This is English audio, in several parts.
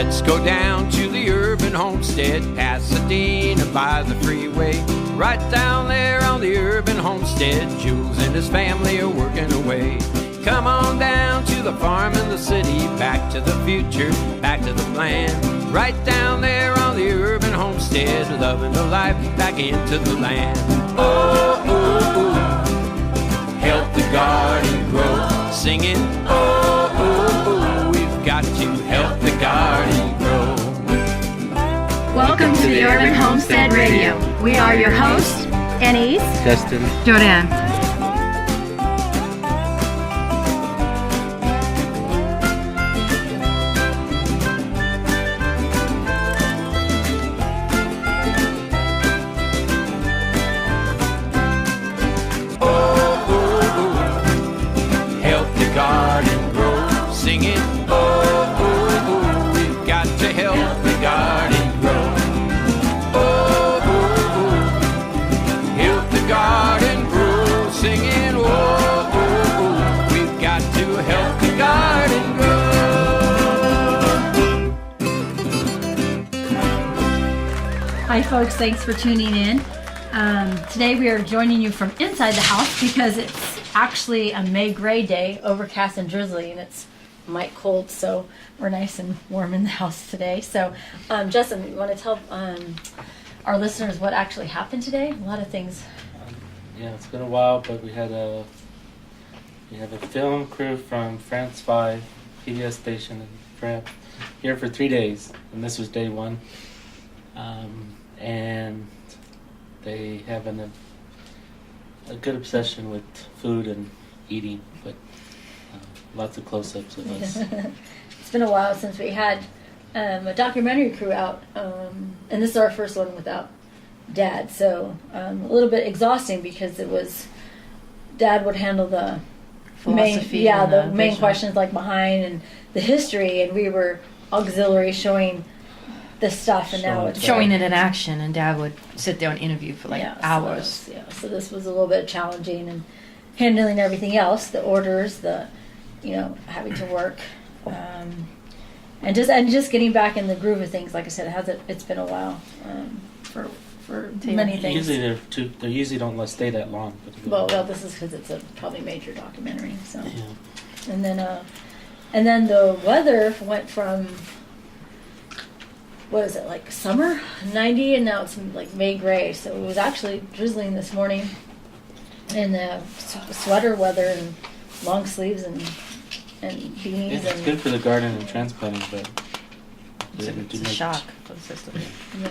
Let's go down to the Urban Homestead, Pasadena by the freeway. Right down there on the Urban Homestead, Jules and his family are working away. Come on down to the farm in the city, back to the future, back to the plan. Right down there on the Urban Homestead, loving the life back into the land. Oh, oh, oh, help the garden grow. Singing, oh, oh, oh, we've got to help the garden grow. Welcome to the Urban Homestead Radio. We are your hosts, Anais, Justin, Jordanne. Hi folks, thanks for tuning in. Today we are joining you from inside the house because it's actually a May gray day, overcast and drizzly, and it's might cold, so we're nice and warm in the house today. So Justin, you want to tell our listeners what actually happened today? A lot of things. Yeah, it's been a while, but we have a film crew from France 5 PBS station in France here for 3 days, and this was day one. And they have a good obsession with food and eating, but lots of close-ups of us. It's been a while since we had a documentary crew out, and this is our first one without Dad, so a little bit exhausting because it was Dad would handle the philosophy, the main questions like behind and the history, and we were auxiliary showing the stuff, and now it's showing it in action, and Dad would sit there and interview for hours. So this was a little bit challenging, and handling everything else, the orders, having to work, and just getting back in the groove of things. Like I said, it's been a while for many things. Usually they usually don't stay that long. Well, this is because it's a probably major documentary. So, yeah. And then the weather went from, what is it, like summer 90, and now it's like May gray, so it was actually drizzling this morning, and sweater weather and long sleeves and beanies. It's good for the garden and transplanting, but it's a shock for the system. Yeah,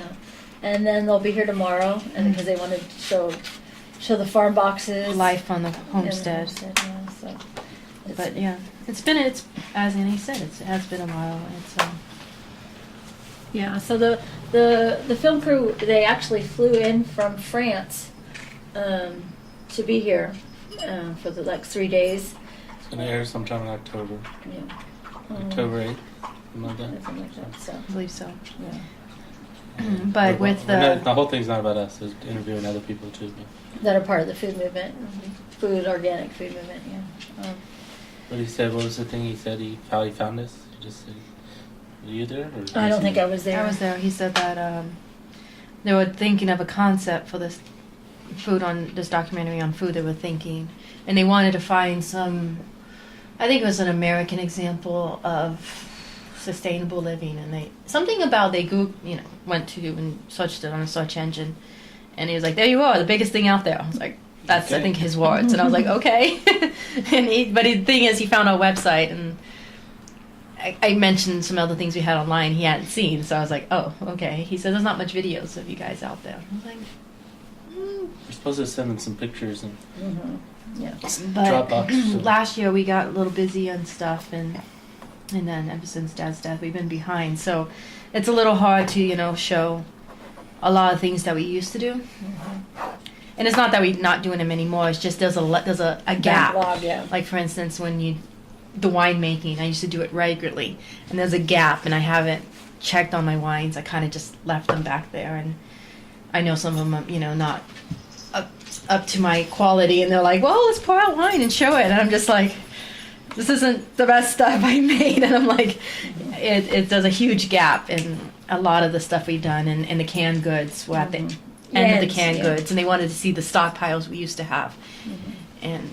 and then they'll be here tomorrow, and because they want to show the farm boxes, life on the homestead. But yeah, it's as Annie said, it has been a while. Yeah, so the film crew, they actually flew in from France to be here for the 3 days. It's going to air sometime in October. Yeah. October 8th, something like that. So. I believe so. Yeah. But with the whole thing's not about us. It's interviewing other people too. That are part of the food movement, organic food movement, yeah. What was the thing he said, how he found us? He just said, were you there? Or I don't think I was there. I was there. He said that they were thinking of a concept for this documentary on food they were thinking. And they wanted to find I think it was an American example of sustainable living. And they went to and searched it on a search engine. And he was like, there you are, the biggest thing out there. I was like, that's, okay. I think, his words. And I was like, okay. But the thing is, he found our website, and I mentioned some other things we had online he hadn't seen, so I was like, oh, okay. He said there's not much videos of you guys out there. I was like, We're supposed to send them some pictures and Dropbox. Last year we got a little busy on stuff, and then ever since Dad's death, we've been behind. So it's a little hard to, show a lot of things that we used to do. Mm-hmm. And it's not that we're not doing them anymore. It's just there's a gap. Backlog, yeah. Like, for instance, the winemaking, I used to do it regularly, and there's a gap, and I haven't checked on my wines. I kind of just left them back there, and I know some of them are, not up to my quality, and they're like, well, let's pour out wine and show it, and I'm just like, this isn't the best stuff I made, and I'm like, there's a huge gap in a lot of the stuff we've done, and the canned goods were at the end of the canned goods, and they wanted to see the stockpiles we used to have, and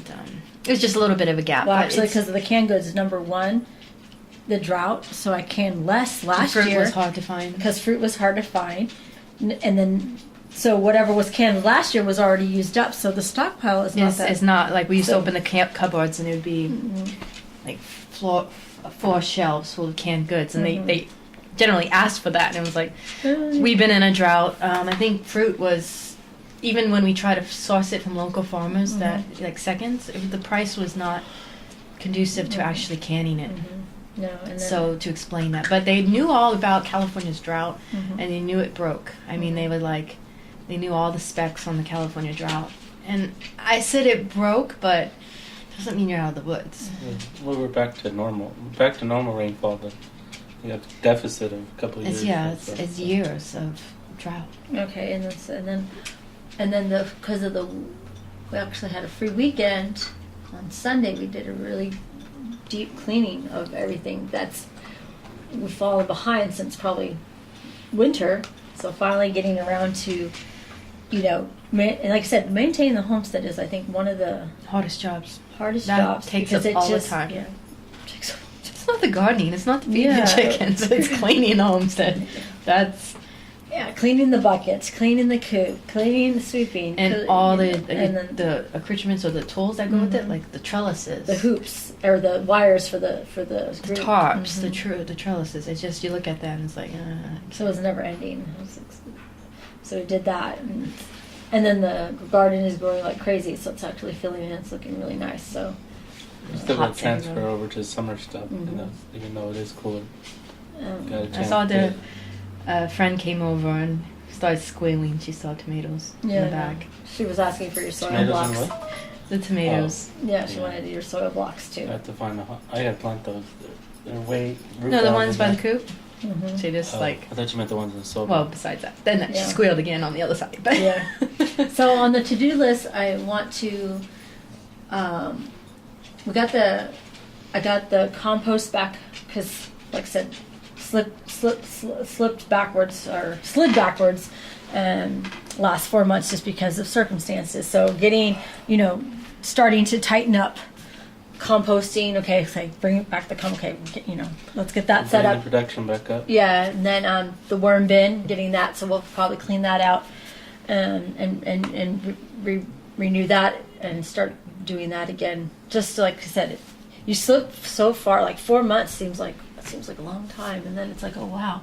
it was just a little bit of a gap. Well, actually, because of the canned goods, number one, the drought, so I canned less last year. Fruit was hard to find. Because fruit was hard to find, and then so whatever was canned last year was already used up, so the stockpile is not that. It's not like we used to open the cupboards and it would be like 4 shelves full of canned goods, and they generally asked for that, and it was like, we've been in a drought. I think fruit was, even when we try to source it from local farmers, that like seconds, the price was not conducive to actually canning it. No, and then, so to explain that, but they knew all about California's drought, and they knew it broke. I mean, they knew all the specs on the California drought, and I said it broke, but doesn't mean you're out of the woods. Well, we're back to normal rainfall, but we have a deficit of a couple of years. It's years of drought. Okay, and then because of we actually had a free weekend on Sunday. We did a really deep cleaning of everything. We've fallen behind since probably winter, so finally getting around to, and like I said, maintaining the homestead is, I think, one of the hardest jobs. That takes up all the time. Yeah. It's not the gardening. It's not the feeding the chickens. It's cleaning the homestead. That's cleaning the buckets, cleaning the coop, cleaning the sweeping, and all the accoutrements or the tools that go with it, like the trellises, the hoops or the wires for the tarps, the trellises. It's just, you look at that and it's like, so it was never ending. So we did that, and then the garden is growing like crazy, so it's actually filling in. It's looking really nice. So we still got to transfer over to summer stuff, even though it is cooler. I saw a friend came over and started squealing. She saw tomatoes in the bag. She was asking for your soil tomatoes blocks. And what? The tomatoes. Yeah, she wanted your soil blocks too. I have to find I gotta plant those. They're way. No, the ones by the coop. She just I thought you meant the ones in the soil. Well, besides that, then she squealed again on the other side. But So on the to-do list, I want to. I got the compost back because, like I said, slid backwards last 4 months just because of circumstances. So getting, starting to tighten up composting. Okay, so bring it back let's get that set up. The production back up. Yeah, and then the worm bin, getting that. So we'll probably clean that out and renew that and start doing that again. Just like I said, you slip so far. Like 4 months seems like a long time, and then it's like, oh wow,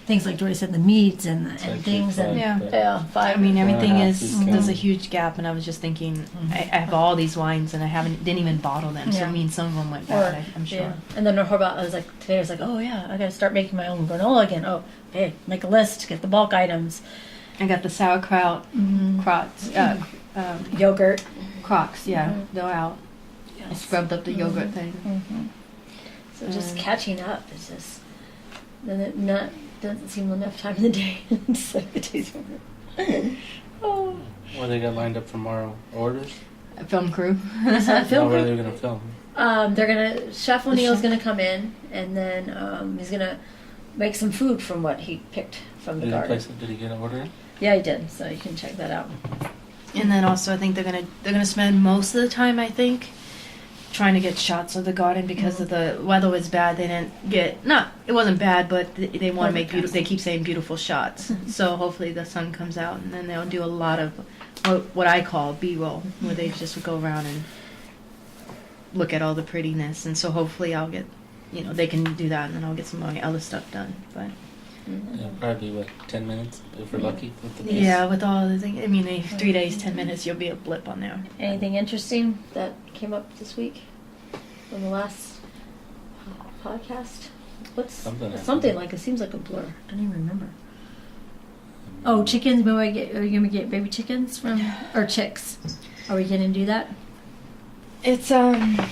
things like Joy said, the meats and things, and 5. I mean, everything there's a huge gap, and I was just thinking, I have all these wines, and didn't even bottle them, so I mean, some of them went bad, I'm sure. Yeah. And then today I was like, oh yeah, I got to start making my own granola again. Oh, okay, make a list, get the bulk items. I got the sauerkraut, yogurt. Crocks, they're out. Yes. I scrubbed up the yogurt thing. So just catching up is just, then it doesn't seem enough time in the day. It's like the day's over. What they got lined up for tomorrow? Orders? A film crew. Where are they going to film? Chef O'Neill's going to come in, and then he's going to make some food from what he picked from the garden. Did he get an order in? Yeah, he did. So you can check that out. And then also, I think they're gonna spend most of the time, I think, trying to get shots of the garden because of the weather was bad. They didn't get it wasn't bad, but they want to make beautiful. They keep saying beautiful shots. So hopefully the sun comes out, and then they'll do a lot of what I call B-roll, where they just go around and look at all the prettiness. And so hopefully I'll get, they can do that, and then I'll get some of my other stuff done. But. It'll probably be 10 minutes if we're lucky with the with all the things. I mean, 3 days, 10 minutes, you'll be a blip on there. Anything interesting that came up this week from the last podcast? What's something like it seems like a blur. I don't even remember. Oh, chickens! Are you gonna get baby chickens or chicks? Are we gonna do that? It's I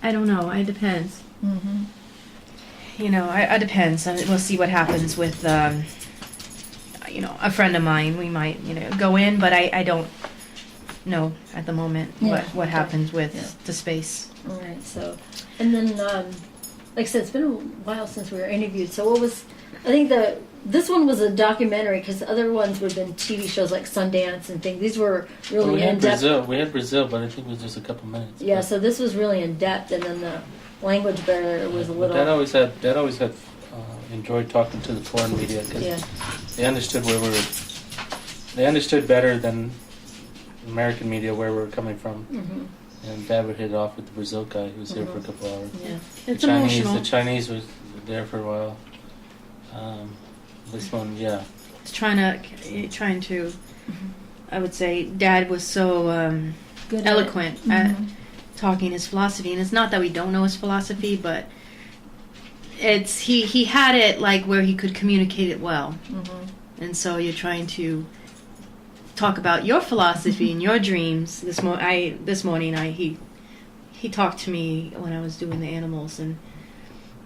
don't know. It depends. It depends. We'll see what happens with, a friend of mine. We might, go in, but I don't know at the moment what happens with the space. All right. So, and then like I said, it's been a while since we were interviewed. So what was, I think this one was a documentary because other ones would have been TV shows like Sundance and things. These were really in depth. We had Brazil, but I think it was just a couple minutes. Yeah, so this was really in depth, and then the language barrier was a little. Dad always had enjoyed talking to the foreign media because they understood where we were. They understood better than American media where we were coming from. Mm-hmm. And Dad would hit it off with the Brazil guy who was here for a couple hours. Yeah, it's emotional. The Chinese was there for a while. This one, yeah. It's trying to. I would say Dad was so eloquent at talking his philosophy, and it's not that we don't know his philosophy, but it's he had it like where he could communicate it well, and so you're trying to talk about your philosophy and your dreams. This morning he talked to me when I was doing the animals, and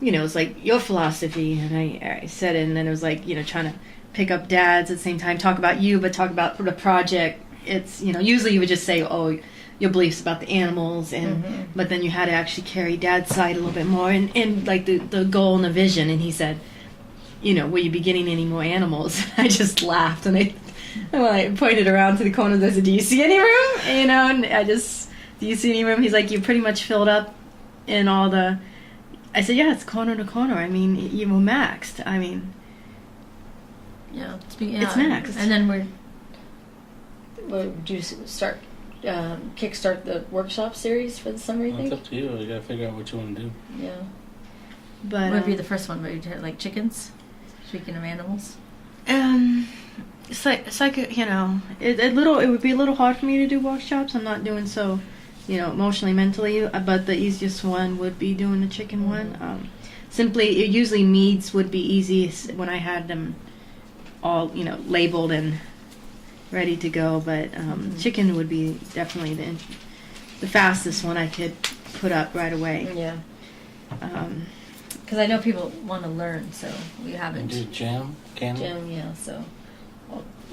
it's like your philosophy, and I said it, and then it was like trying to pick up Dad's at the same time, talk about you, but talk about the project. It's usually you would just say, oh, your beliefs about the animals, and but then you had to actually carry Dad's side a little bit more, and like the goal and the vision. And he said, will you be getting any more animals? I just laughed, and I pointed around to the corner. I said, do you see any room? And do you see any room? He's like, you pretty much filled up in all the. I said, yeah, it's corner to corner. I mean, you were maxed. I mean, yeah, it's maxed. And then do you start kickstart the workshop series for the summer? You think? It's up to you. You gotta figure out what you want to do. Yeah, but what would be the first one? Would you like chickens? Speaking of animals, it's like it would be a little hard for me to do workshops. I'm not doing so, emotionally, mentally. But the easiest one would be doing the chicken one. Simply, usually meats would be easiest when I had them all, labeled and ready to go. But chicken would be definitely the fastest one I could put up right away. Yeah. Because I know people want to learn, so we haven't. And do jam, candy. Jam, yeah. So.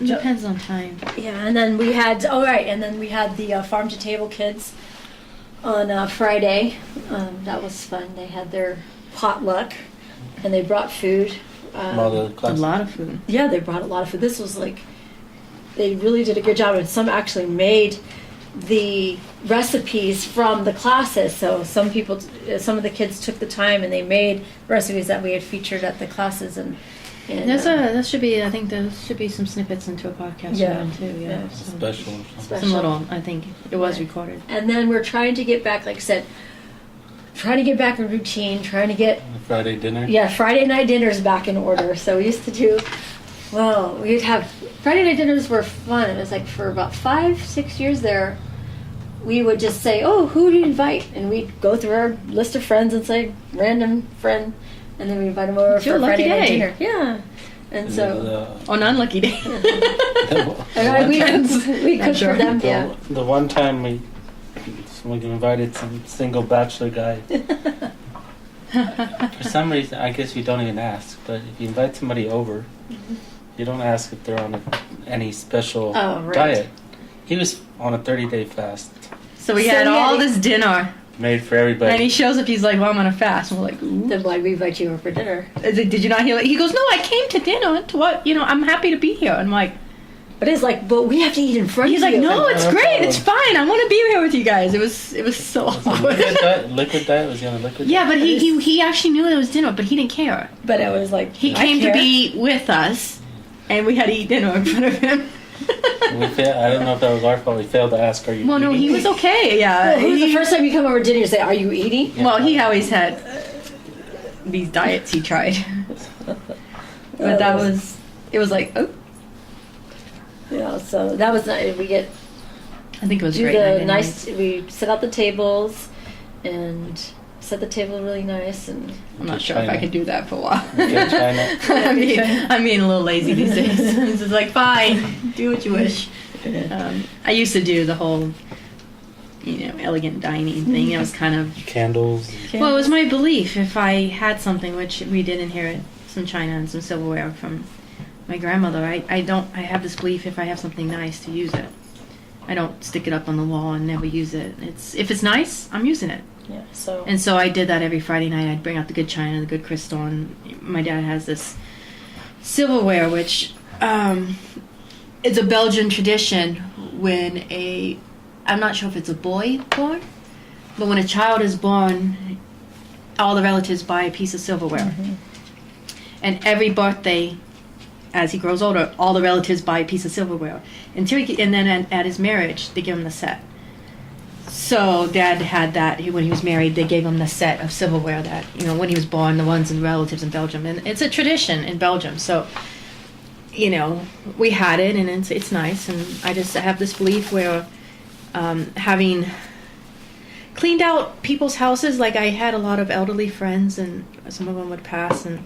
It depends on time. Yeah, and then we had the Farm to Table kids on Friday. That was fun. They had their potluck, and they brought food. A lot of food. Yeah, they brought a lot of food. This was like, they really did a good job, and some actually made the recipes from the classes. So some of the kids took the time and they made recipes that we had featured at the classes, and there should be some snippets into a podcast for them too. Yeah. Special. Some little, I think it was recorded. And then we're trying to get back, like I said, in routine, trying to get Friday dinner. Yeah, Friday night dinners back in order. So we used to do, we'd have Friday night dinners were fun. It was like for about 5-6 years there, we would just say, oh, who do you invite? And we'd go through our list of friends and say, random friend. And then we invite them over for Friday night dinner. Yeah. And so. On an unlucky day. And we cooked for them, yeah. The one time we invited some single bachelor guy. For some reason, I guess you don't even ask, but if you invite somebody over, you don't ask if they're on any special diet. He was on a 30-day fast. So we had all this dinner. Made for everybody. And he shows up, he's like, well, I'm on a fast. And we're like, ooh. Then why'd we invite you over for dinner? Did you not hear it? He goes, no, I came to dinner. To what? I'm happy to be here. I'm like... But it's like, but we have to eat in front of you. He's like, no, it's great. It's fine. I want to be here with you guys. It was so awkward. Liquid diet? Was he on a liquid diet? Yeah, but he actually knew it was dinner, but he didn't care. But it was like, he came to be with us, and we had to eat dinner in front of him. I don't know if that was our fault. We failed to ask, are you eating? No, he was okay, yeah. Well, the first time you come over to dinner, you say, are you eating? Yeah. Well, he always had these diets he tried. But it was like, oh. Yeah, so that was nice. I think it was great. We set out the tables and set the table really nice, and I'm not sure if I could do that for a while. I'm being a little lazy these days. It's just like, fine, do what you wish. I used to do the whole, elegant dining thing. It was kind of candles. Well, it was my belief. If I had something, which we did inherit some china and some silverware from my grandmother, I have this belief if I have something nice to use it. I don't stick it up on the wall and never use it. If it's nice, I'm using it. Yeah. So. And so I did that every Friday night. I'd bring out the good china, the good crystal, and my dad has this silverware, which is a Belgian tradition. When I'm not sure if it's a boy born, but when a child is born, all the relatives buy a piece of silverware. Mm-hmm. And every birthday, as he grows older, all the relatives buy a piece of silverware. And then at his marriage, they give him the set. So Dad had that when he was married. They gave him the set of silverware that, when he was born, the ones and relatives in Belgium. And it's a tradition in Belgium. So, we had it, and it's nice. And I just have this belief where having cleaned out people's houses, like I had a lot of elderly friends, and some of them would pass, and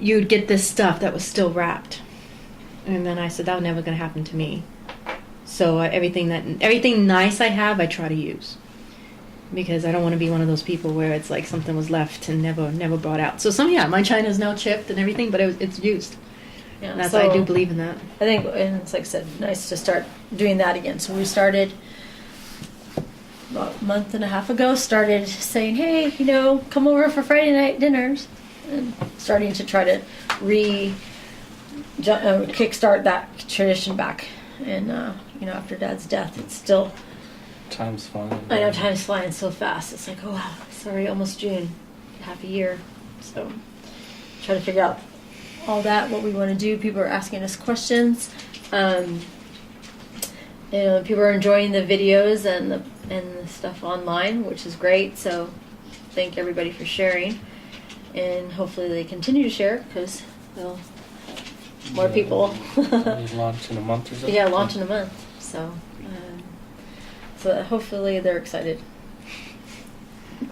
you'd get this stuff that was still wrapped. And then I said, that was never going to happen to me. So everything nice I have, I try to use. Because I don't want to be one of those people where it's like something was left and never brought out. So my china is now chipped and everything, but it's used. Yeah, and I do believe in that. I think, and it's like I said, nice to start doing that again. So we started about a month and a half ago, started saying, hey, come over for Friday night dinners. And starting to try to kickstart that tradition back. And, after Dad's death, it's still... Time's flying. I know, time's flying so fast. It's like, oh, wow, sorry, almost June. Half a year. So, try to figure out all that, what we want to do. People are asking us questions. People are enjoying the videos and the stuff online, which is great. So, thank everybody for sharing. And hopefully they continue to share, because more people. Launch in a month or so? Yeah, launch in a month. So hopefully they're excited.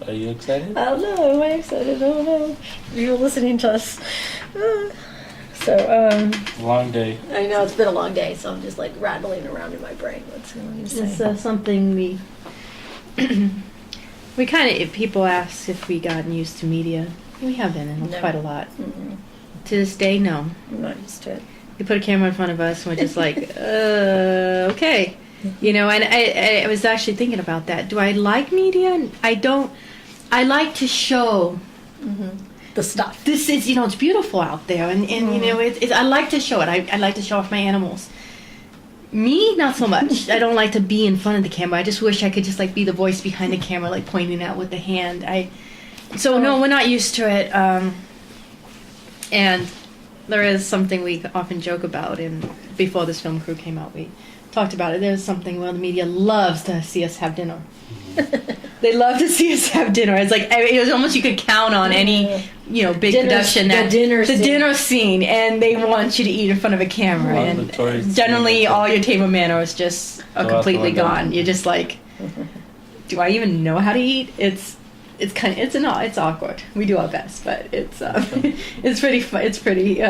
Are you excited? I don't know. Am I excited? I don't know. You're listening to us. Long day. I know, it's been a long day, so I'm just like rattling around in my brain. What's going to say? It's something we kind of, if people ask if we gotten used to media, we have been in quite a lot. Mm-hmm. To this day, no. I'm not used to it. You put a camera in front of us and we're just like, okay. And I was actually thinking about that. Do I like media? I don't. I like to show the stuff. This is, it's beautiful out there. And I like to show it. I like to show off my animals. Me, not so much. I don't like to be in front of the camera. I just wish I could just be the voice behind the camera, pointing out with the hand. No, we're not used to it. And there is something we often joke about, and before this film crew came out, we talked about it. There's something where the media loves to see us have dinner. They love to see us have dinner. It's like, it was almost, you could count on any, big production that the dinner scene, and they want you to eat in front of a camera. And generally, all your table manners just are completely gone. You're just like, do I even know how to eat? It's awkward. We do our best, but it's pretty fun. It's pretty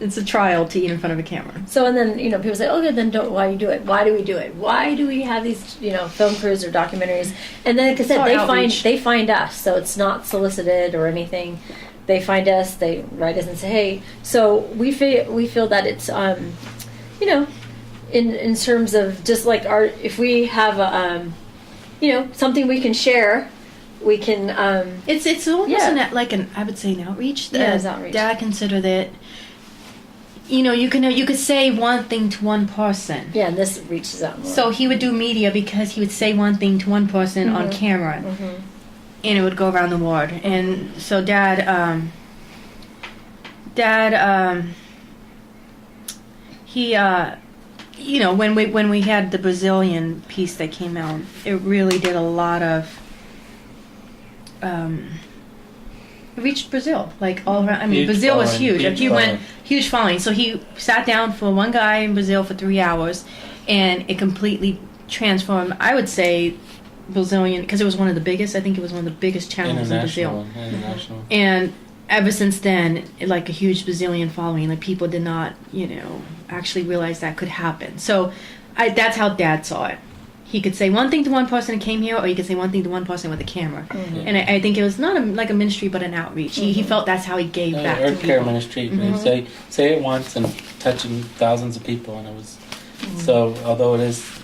it's a trial to eat in front of a camera. So, and then people say, okay, then why do you do it? Why do we do it? Why do we have these film crews or documentaries? And then, like I said, they find us, so it's not solicited or anything. They find us, they write us and say, hey. So we feel that it's in terms of just like if we have a something we can share. We can. It's almost I would say an outreach. It's outreach. Dad considered it. You could say one thing to one person. Yeah, and this reaches out more. So he would do media because he would say one thing to one person on camera, and it would go around the world. And so Dad, he, when we had the Brazilian piece that came out, it really did a lot of. It reached Brazil, all around. I mean, Brazil was huge. Huge following. So he sat down for one guy in Brazil for 3 hours, and it completely transformed. I would say Brazilian, because it was one of the biggest. I think it was one of the biggest channels in Brazil. International. And ever since then, a huge Brazilian following. People did not, actually realize that could happen. So that's how Dad saw it. He could say one thing to one person who came here, or he could say one thing to one person with a camera. Mm-hmm. And I think it was not a ministry, but an outreach. He felt that's how he gave back to Earth Care people. Ministry. Say it once and touching thousands of people, and it was So although it is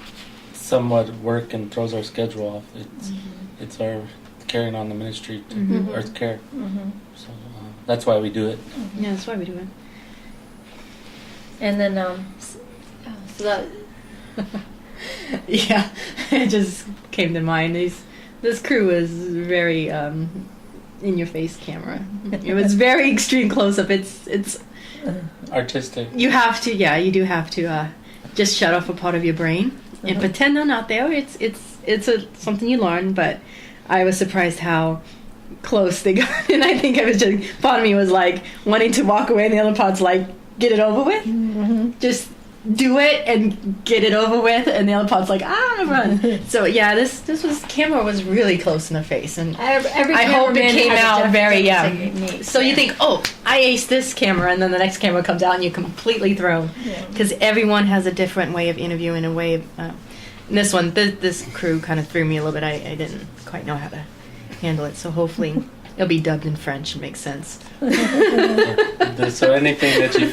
somewhat work and throws our schedule off, it's our carrying on the ministry to Earth Care. So that's why we do it. Yeah, that's why we do it. And then, so that. Yeah, it just came to mind. This crew was very in-your-face camera. It was very extreme close-up. It's Artistic. you have to, you do have to just shut off a part of your brain and pretend they're not there. It's something you learn, but I was surprised how close they got, and I think I was just, part of me was like wanting to walk away, and the other part's like, get it over with. Just do it and get it over with, and the other part's like, run. So yeah, this camera was really cllose in the face, and Every I hope it came out very technique. So you think, oh, I aced this camera, and then the next camera comes out and you're completely thrown, because everyone has a different way of interviewing, a way of this crew kind of threw me a little bit. I didn't quite know how to handle it, so hopefully it'll be dubbed in French and make sense. So anything that you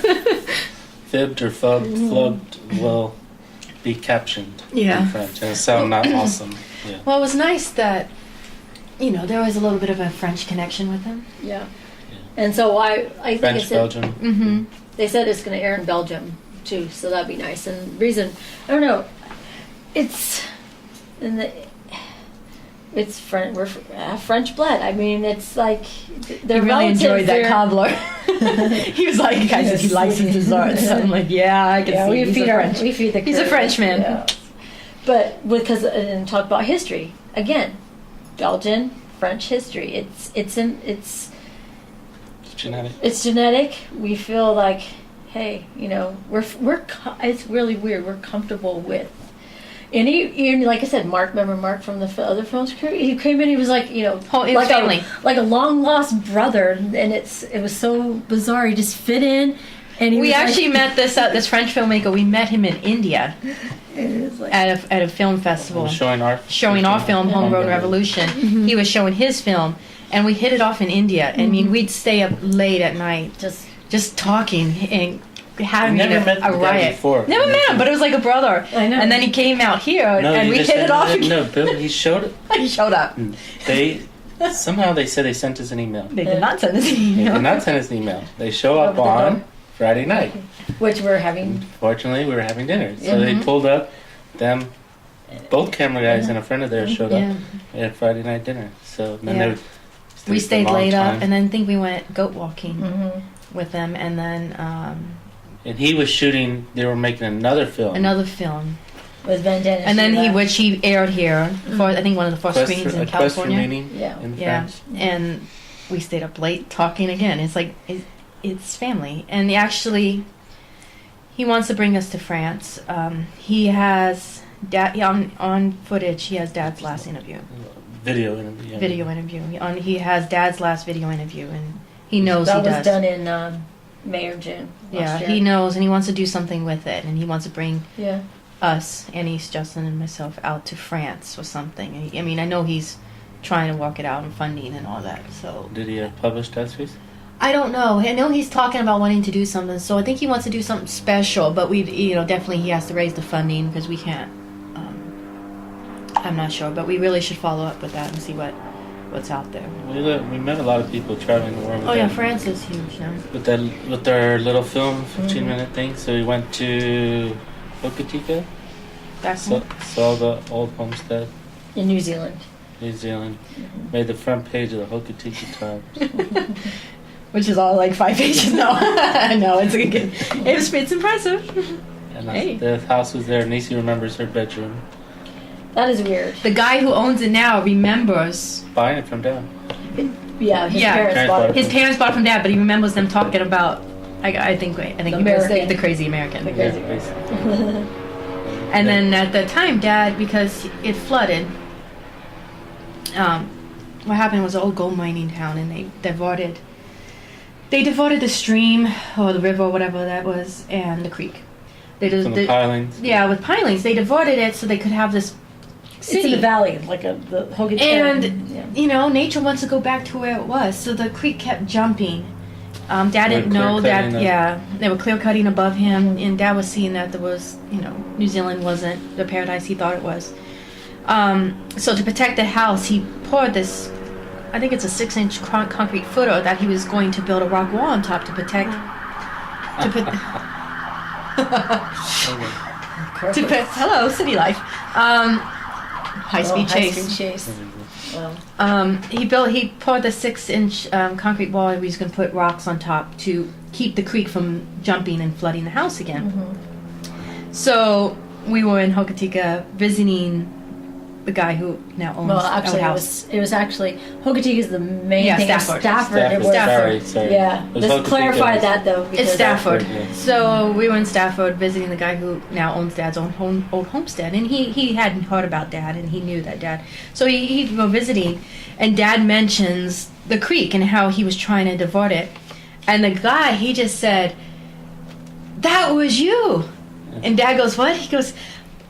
fibbed or flubbed will be captioned in French, and it sound not awesome. Yeah. Well, it was nice that there was a little bit of a French connection with them. Yeah. And so I think French, Belgium. They said it's going to air in Belgium too, so that'd be nice. And reason, I don't know, it's French. We're French blood. I mean, it's like they're really enjoyed that cobbler. He was like, guys, he likes his desserts. So I'm like, yeah, I can see. We feed the. He's a Frenchman. Yeah. But and talk about history again, Belgian French history. It's genetic. It's genetic. We feel like, hey, it's really weird. We're comfortable with. And he, like I said, remember Mark from the other films crew? He came in, he was like, like family. Like a long lost brother, and it was so bizarre. He just fit in, and we actually met this French filmmaker. We met him in India at a film festival, showing our film, Homegrown Revolution. He was showing his film, and we hit it off in India. I mean, we'd stay up late at night, just talking and having a riot. Before. Never met him, but it was like a brother. I know. And then he came out here, and we hit it off. No, Bill, he showed up. Somehow they said they sent us an email. They did not send us an email. They did not send us an email. They show up on Friday night. Which we're having. Fortunately, we were having dinner. So they pulled up them. Both camera guys and a friend of theirs showed up at Friday night dinner. So then we stayed late up, and then I think we went goat walking with them, and then. And he was shooting. They were making another film. With Van Dennis. And then which he aired here for I think one of the first screens in California. In France. And we stayed up late talking again. It's like it's family, and he wants to bring us to France. He has on footage. He has Dad's last interview. Video interview. He has Dad's last video interview, and he knows that he was does. done in May or June. Yeah, year. he knows, and he wants to do something with it, and he wants to bring us, Anais, Justin, and myself out to France or something. I mean, I know he's trying to work it out and funding and all that. So did he publish Dad's piece? I don't know. I know he's talking about wanting to do something, so I think he wants to do something special. But definitely he has to raise the funding because we can't. I'm not sure, but we really should follow up with that and see what's out there. We met a lot of people traveling the world. France is huge now. With their little film, 15-minute thing. So we went to Hokitika. Saw the old homestead. In New Zealand. Made the front page of the Hokitika Times. Which is all like 5 pages now. No, it's impressive. And the house was there. Nisi remembers her bedroom. That is weird. The guy who owns it now remembers buying it from Dad. Parents bought it. His parents bought it from Dad, but he remembers them talking about. I think it was the crazy American. And then at the time, Dad, because it flooded. What happened was an old gold mining town, and they diverted the stream or the river or whatever that was, and the creek. The pilings. Yeah, with pilings, they diverted it so they could have this. City. It's in the valley, like the Hogan. And nature wants to go back to where it was, so the creek kept jumping, Dad They were didn't know clear-cutting that. the- Yeah, they were clear cutting above him, and Dad was seeing that there was, New Zealand wasn't the paradise he thought it was. So to protect the house, he poured this. I think it's a 6-inch concrete footer that he was going to build a rock wall on top to protect. Hello, city life. High speed chase. Wow. He poured the 6-inch concrete wall. He was going to put rocks on top to keep the creek from jumping and flooding the house again. Mm-hmm. So we were in Hokitika visiting the guy who now owns Actually, our house. it was actually Hokitika is the main thing. Stafford. It was Sorry. Yeah, It was let's Hokitika. clarify that though. It's because- Stafford. Yeah. So we were in Stafford visiting the guy who now owns Dad's old homestead, and he hadn't heard about Dad, and he knew that Dad. So he was visiting, and Dad mentions the creek and how he was trying to divert it, and the guy he just said, "That was you," and Dad goes, "What?" He goes,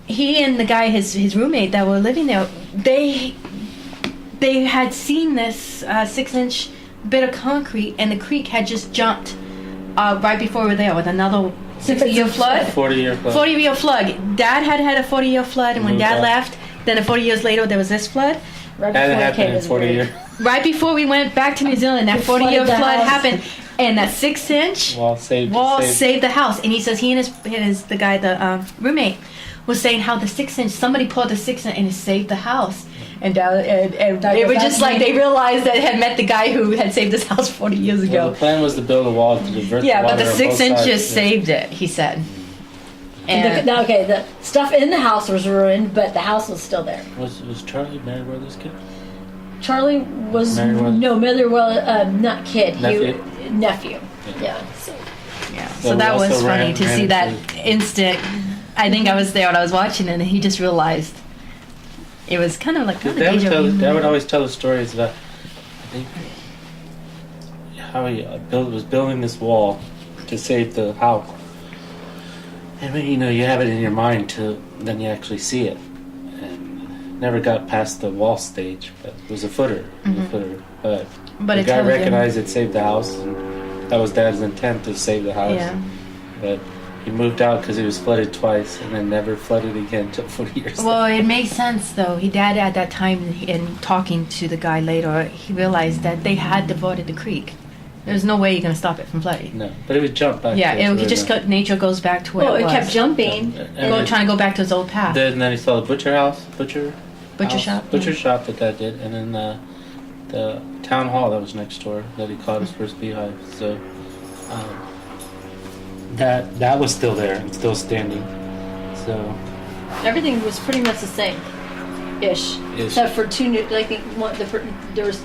he and the guy, his roommate that were living there, they had seen this 6-inch bit of concrete, and the creek had just jumped right before we were there with another 60-year flood. 40-year flood. 40-year flood. Dad had a 40-year flood, and when Moved Dad out. left, then 40 years later there was this flood. Right That before happened in was 40 married. years. Right before we went back to New Zealand, that It flooded 40-year the flood house. happened, and that 6-inch Wall saved saved the house. And he says he and the guy, the roommate, was saying how the 6-inch, somebody pulled the 6-inch and it saved the house. And they were just like, they realized that had met the guy who had saved this house 40 years Well, ago. the plan was to build a wall to divert Yeah, the water but the on 6 both inches sides. saved it, he said. And The stuff in the house was ruined, but the house was still there. Was Charlie Merriweather's kid? Charlie was Merriweather. not kid. Nephew? Nephew. Yeah. yeah, So so that we was also funny ran to see that into- instant. I think I was there when I was watching it, and he just realized it was kind of like Dad would always tell the stories about, I think, how he was building this wall to save the house. And when you have it in your mind till then you actually see it. And never got past the wall stage, but it was a footer. But But the it guy tells you- recognized it saved the house, and that was Dad's intent, to save the house. Yeah. But he moved out because he was flooded twice, and then never flooded again until 40 years later. Well, it makes sense though. Dad at that time, in talking to the guy later, he realized that they had diverted the creek. There's no way you're gonna stop it from flooding. No, but it would jump back. Yeah, to it just nature goes back to where Oh, it it was. kept jumping. Trying to go back to its old path. Then he saw the butcher Butcher shop. that Dad did, and then the town hall that was next door that he caught his first beehive. So that was still there and still standing. So Everything was pretty much the same, ish, except for two new. I think there was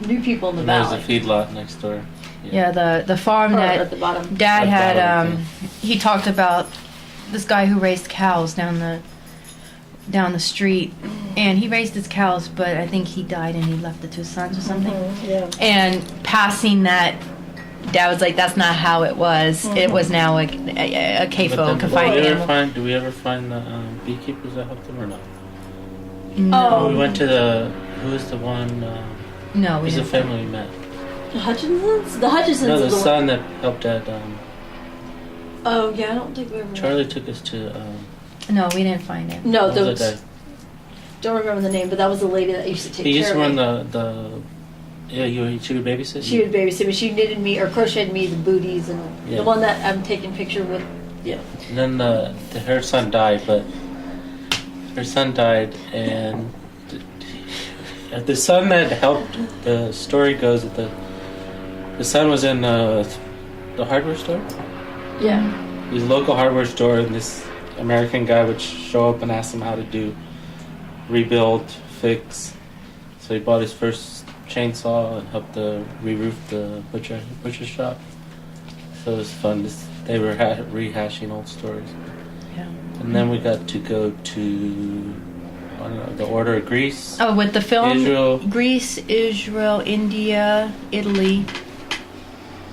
new people in the and there was valley. a feedlot next door. Yeah, the farm Or that at the bottom. Dad At the had. bottom, He talked about this guy who raised cows down the street, and he raised his cows, but I think he died and he left the 2 sons or something. Yeah. And passing that, Dad was like, "That's not how it was. It was now a CAFO, confined animal." Do we ever find the beekeepers that helped them or not? No, We went to who was the one? no, we Who's the didn't. family we met? The Hutchinsons? The Hutchinsons No, are the the one. son that helped Dad. Oh, yeah, I don't think we ever. Charlie took us to. No, we didn't find it. No, what was those. that? Don't remember the name, but that was the lady that used to take He used care to of run me. the. Yeah, she would babysit. She would babysit me. She knitted me or crocheted me the booties, and Yeah. the one that I'm taking picture with. Yeah. And then her son died, and the son that helped. The story goes that the son was in the hardware store. Yeah. He was a local hardware store, and this American guy would show up and ask him how to rebuild, fix. So he bought his first chainsaw and helped to re-roof the butcher shop. So it was fun. They were rehashing old stories. Yeah. And then we got to go to, I don't know, the Order of Greece. Oh, with the film, Israel. Greece, Israel, India, Italy,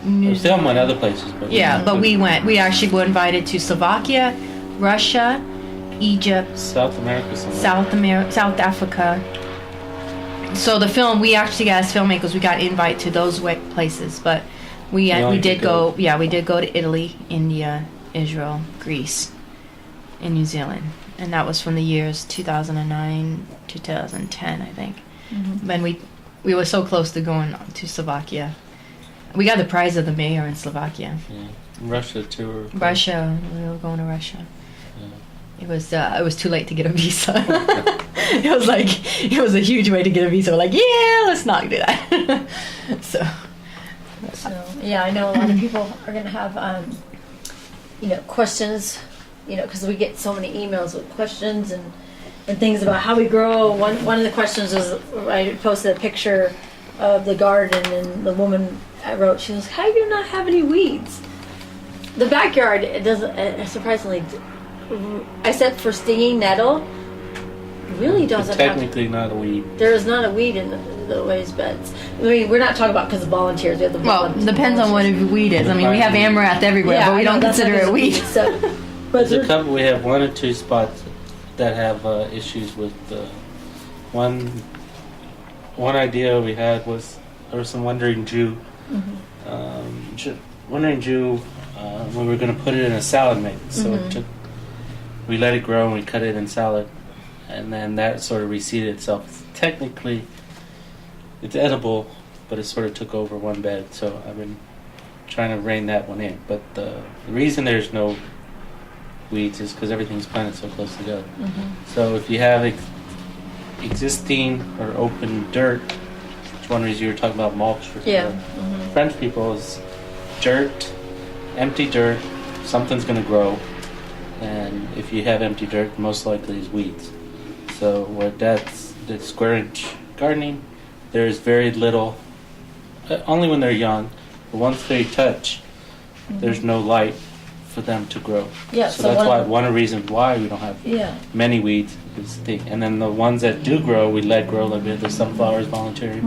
New We filmed in other places, but Yeah, but we went. We actually were invited to Slovakia, Russia, Egypt, South America somewhere. South Africa. So the film, we actually got as filmmakers, we got invite to those places, but We only did did go. Yeah, we did go to Italy, India, Israel, Greece, and New Zealand, and that was from the years 2009 to 2010, I think. When we were so close to going to Slovakia. We got the prize of the mayor in Slovakia. Yeah. Russia too. Russia, we were going to Russia. Yeah. It was too late to get a visa. it was a huge way to get a visa. We're like, yeah, let's not do that. So yeah, I know a lot of people are going to have, questions, because we get so many emails with questions and things about how we grow. One of the questions was, I posted a picture of the garden, and the woman wrote, she was, how do you not have any weeds? The backyard, it doesn't, surprisingly, except for stinging nettle, really doesn't have. Technically not a weed. There is not a weed in the raised beds. I mean, we're not talking about because of volunteers. We have the depends on what a weed is. I mean, we have amaranth everywhere, but we don't consider it a weed. So, There's a couple. We have 1 or 2 spots that have issues with one idea we had was there was some Wandering Jew. Wandering Jew. We were going to put it in a salad mix, so we let it grow and we cut it in salad, and then that sort of reseeded itself. Technically, it's edible, but it sort of took over one bed. So I've been trying to rein that one in. But the reason there's no weeds is because everything's planted so close together. So if you have existing or open dirt, which one reason you were talking about mulch for French people is dirt, empty dirt, something's going to grow, and if you have empty dirt, most likely is weeds. So what that's the square inch gardening, there's very little, only when they're young, but once they touch, there's no light for them to grow. Yeah, so that's why one of the reasons why we don't have many weeds is the thing. And then the ones that do grow, we let grow, like we have the sunflowers voluntary.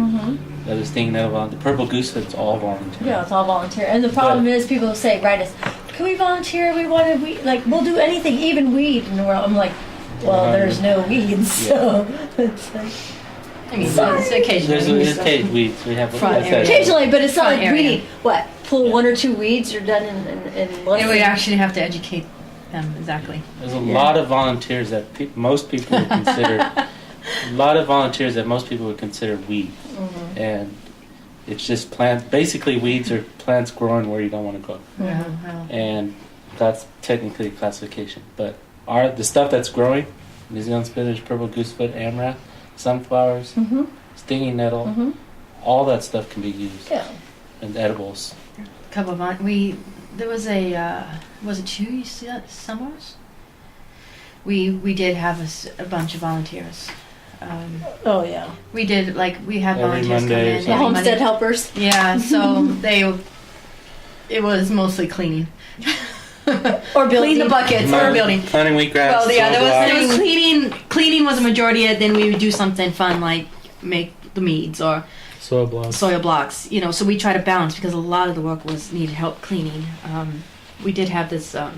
That is thing that the purple goosefoot, it's all volunteer. Yeah, it's all volunteer. And the problem is people say, write us, can we volunteer? We want to, we'll do anything, even weed. And I'm like, well, there's no weeds, so it's like. I mean, it's occasionally. There's weeds. We have occasionally, but it's not like area. weeding. What? Pull 1 or 2 weeds, you're done in less. And we actually have to educate them exactly. There's a lot of volunteers that most people would consider. A lot of volunteers that most people would consider weed, and it's just plants. Basically, weeds are plants growing where you don't want to go, and that's technically a classification. But the stuff that's growing, New Zealand spinach, purple goosefoot, amaranth, sunflowers, stinging nettle, all that stuff can be used. Yeah. And edibles. A couple of there was was it 2 summers? We did have a bunch of volunteers. We did we had Every volunteers come Monday in. The homestead helpers. Yeah, so it was mostly cleaning. Or building. Clean the buckets or building. Planting wheatgrass. Well, yeah, there was cleaning. Cleaning was a majority of it. Then we would do something fun like make the meads or soil blocks. So we try to balance because a lot of the work needed help cleaning. We did have this. I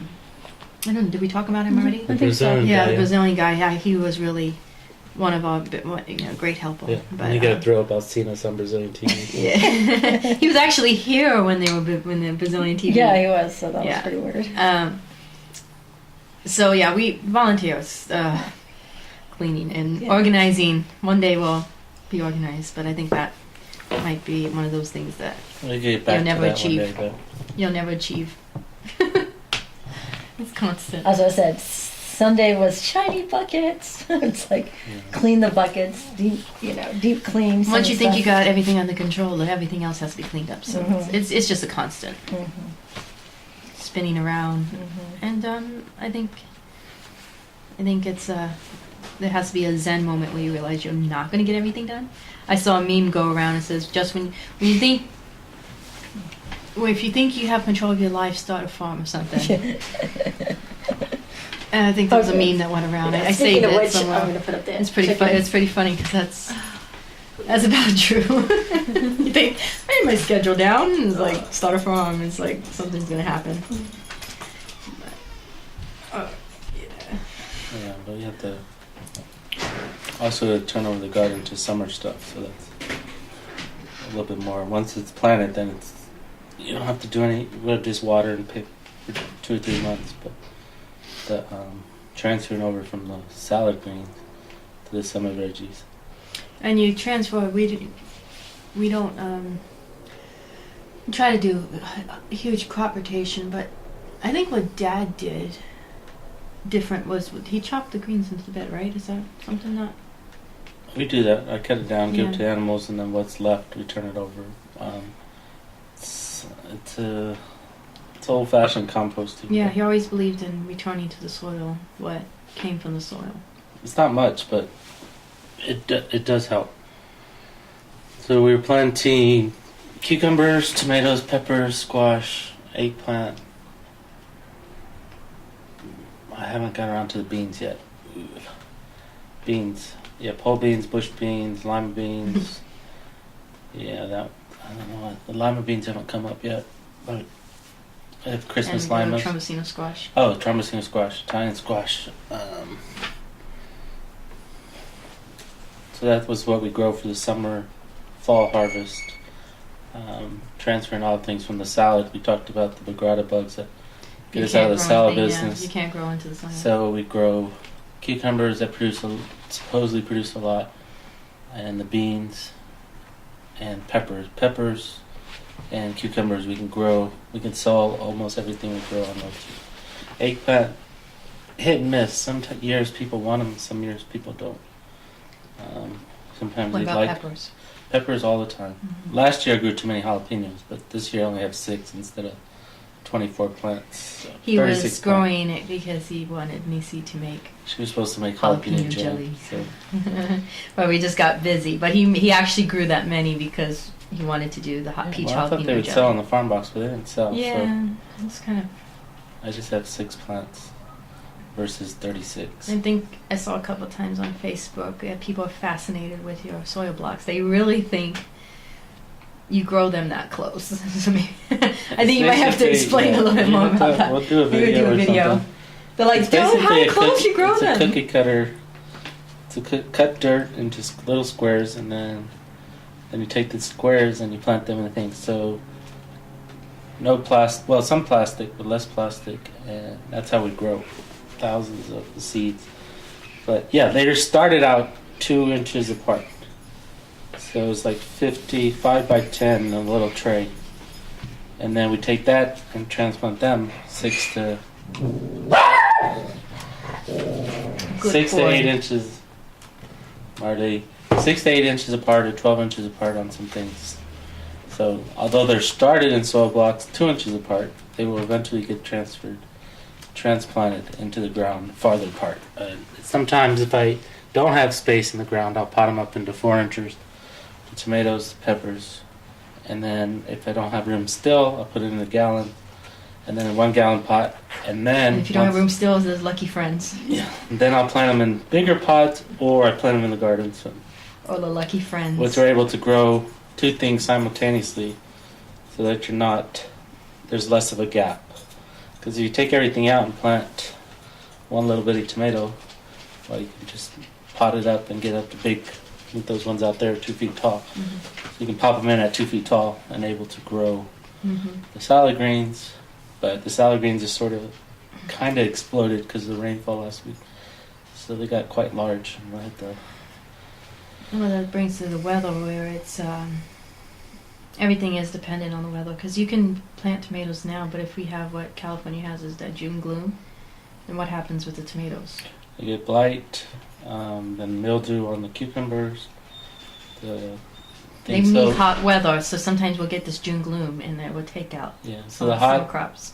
don't know. Did we talk about him already? The Brazilian guy. Yeah, the Brazilian guy. Yeah, he was really one of our great help. Yeah, but you got to throw up Alcinas on Brazilian TV. Yeah, he was actually here when the Brazilian TV. Yeah, he was. So that was pretty weird. So yeah, we volunteers, cleaning and organizing. One day we'll be organized, but I think that might be one of those things that you'll never achieve. You'll never achieve. It's constant. As I said, Sunday was shiny buckets. It's like clean the buckets, deep clean. Once you think you got everything under control, then everything else has to be cleaned up. So it's just a constant spinning around, and I think it's there has to be a Zen moment where you realize you're not going to get everything done. I saw a meme go around and says, just when you think. Well, if you think you have control of your life, start a farm or something. And I think there was a meme that went around. I saved it somewhere. I'm going to put up there. It's pretty funny. It's pretty funny because that's about true. You think I need my schedule down, and it's like start a farm. It's like something's going to happen. But, yeah, but you have to also turn over the garden to summer stuff. So that's a little bit more. Once it's planted, then it's you don't have to do any. We'll just water and pick for 2 or 3 months. But the transferring over from the salad greens to the summer veggies. And you transfer. We don't try to do a huge crop rotation, but I think what Dad did different was he chopped the greens into the bed, right? Is that something that? We do that. I cut it down, give it Yeah. to animals, and then what's left, we turn it over. It's old-fashioned composting. Yeah, he always believed in returning to the soil what came from the soil. It's not much, but it does help. So we were planting cucumbers, tomatoes, peppers, squash, eggplant. I haven't got around to the beans yet. Beans. Yeah, pole beans, bush beans, lima beans. Yeah, I don't know. The lima beans haven't come up yet. But I have Christmas and limas. Trumbacino squash. Oh, Trumbacino squash, Italian squash. So that was what we grow for the summer, fall harvest. Transferring all the things from the salad. We talked about the bagrata bugs that get us out of the salad business. Yeah, you can't grow into the soil. So we grow cucumbers that supposedly produce a lot, and the beans, and peppers, and cucumbers. We can grow. We can sell almost everything we grow on those. Eggplant, hit and miss. Some years people want them, some years people don't. Sometimes What they about like peppers? peppers all the time. Mm-hmm. Last year I grew too many jalapenos, but this year I only have 6 instead of 24 plants. So He was 36 growing it because he wanted Nisi to make She was supposed to make jalapeno jelly. So. but we just got busy. But he actually grew that many because he wanted to do the hot peach Well, I thought jalapeno they would jelly. sell on the farm box, but they didn't sell. Yeah, it's kind of. So I just have 6 plants versus 36. I think I saw a couple of times on Facebook. People are fascinated with your soil blocks. They really think you grow them that close. So maybe, I think you might have to explain a little bit more about that. We'll do a video. Maybe do a or something. They're like, It's don't basically how close you grow it's them. a cookie cutter. It's a cut dirt into little squares, and then you take the squares and you plant them in things. So no plastic. Well, some plastic, but less plastic, and that's how we grow thousands of the seeds. But yeah, they started out 2 inches apart. So it was like 55 by 10 in a little tray. And then we take that and transplant them 6 to 8 inches. Are they 6 to 8 inches apart or 12 inches apart on some things? So although they're started in soil blocks 2 inches apart, they will eventually get transplanted into the ground farther apart. Sometimes if I don't have space in the ground, I'll pot them up into 4 inches. Tomatoes, peppers, and then if I don't have room still, I'll put it in a gallon, and then a 1 gallon pot, and then And if you don't have room still, there's lucky friends. yeah, and then I'll plant them in bigger pots, or I plant them in the garden. So, Or the lucky friends. which are able to grow 2 things simultaneously, so that there's less of a gap. Because if you take everything out and plant one little bitty tomato, well, you can just pot it up and get up to big. I think those ones out there are 2 feet tall. Mm-hmm. So you can pop them in at 2 feet tall and able to grow Mm-hmm. the salad greens. But the salad greens just sort of kind of exploded because of the rainfall last week. So they got quite large. And I had to Well, that brings to the weather where it's everything is dependent on the weather. Because you can plant tomatoes now, but if we have what California has is that June gloom, then what happens with the tomatoes? they get blight, then mildew on the cucumbers. They need hot weather, so sometimes we'll get this June gloom, and it will take out Yeah, so some the of some hot crops.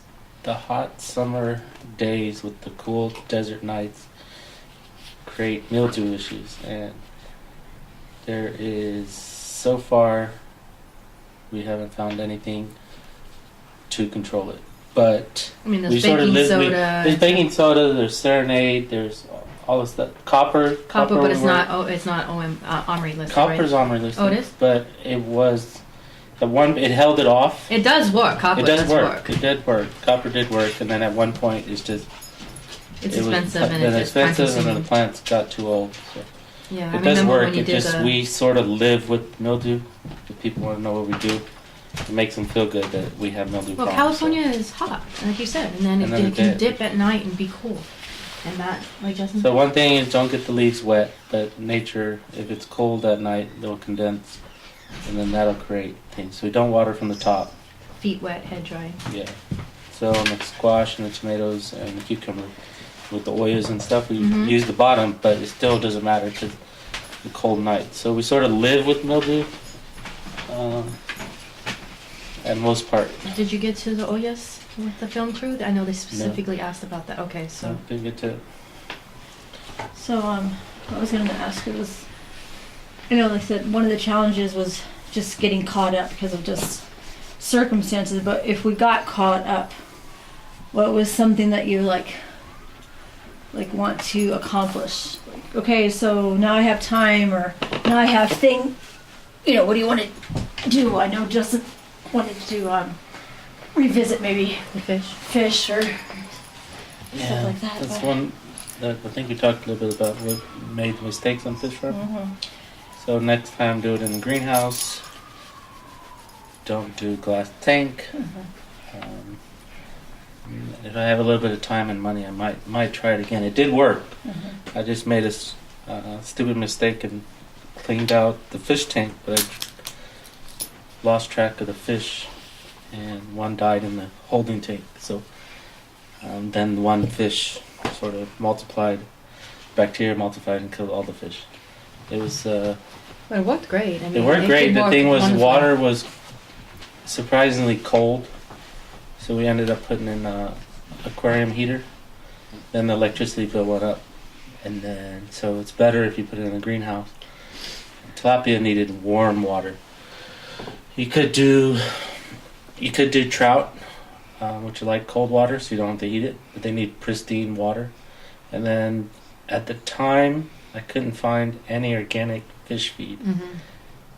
summer days with the cool desert nights create mildew issues, and there is, so far, we haven't found anything to control it. But I mean, we there's sort of baking live. soda. There's baking soda. There's Serenade. There's all this stuff. Copper, but we it's were- not. Oh, it's not OMRI listed, Copper's right? on my list. Oh, it is? But it was the one. It held it off. It does work. Copper It does does work. It did work. Copper did work, and then at one point it's just It's it was expensive, and been it's just expensive, and then time-consuming. the plants got too old. So Yeah, I it does remember work. when you It did just the. we sort of live with mildew. If people want to know what we do, It makes them feel good that we have mildew Well, problems. California is hot, like you said, and then And it then can it dip at night and be cool. And that, like Justin So said. one thing is don't get the leaves wet, but nature, if it's cold at night, they'll condense, and then that'll create things. So we don't water from the top. Feet wet, head dry. Yeah. So on the squash and the tomatoes and the cucumber, with the Oyas and stuff, we use the bottom, but it still doesn't matter to the cold night. So we sort of live with mildew, at most part. Did you get to the Oyas with the film crew? I know they specifically asked about that. Okay, so. Didn't get to it. So, what I was going to ask was, like I said, one of the challenges was just getting caught up because of just circumstances. But if we got caught up, what was something that you like want to accomplish? Like, okay, so now I have time, or now I have thing. What do you want to do? I know Justin wanted to revisit maybe The fish. or stuff like that. That's but- one that I think we talked a little bit about what made mistakes on fish farm. Mhm. So next time do it in the greenhouse. Don't do glass tank. If I have a little bit of time and money, I might try it again. It did work. I just made a stupid mistake and cleaned out the fish tank, but I lost track of the fish, and one died in the holding tank. So then one fish sort of multiplied, bacteria multiplied and killed all the fish. It was But it worked great. I mean, it worked great. did The work thing was, wonderful. water was surprisingly cold, so we ended up putting in a aquarium heater. Then the electricity bill went up, and then so it's better if you put it in a greenhouse. Tilapia needed warm water. You could do trout, which are like cold water, so you don't have to heat it, but they need pristine water. And then at the time, I couldn't find any organic fish feed.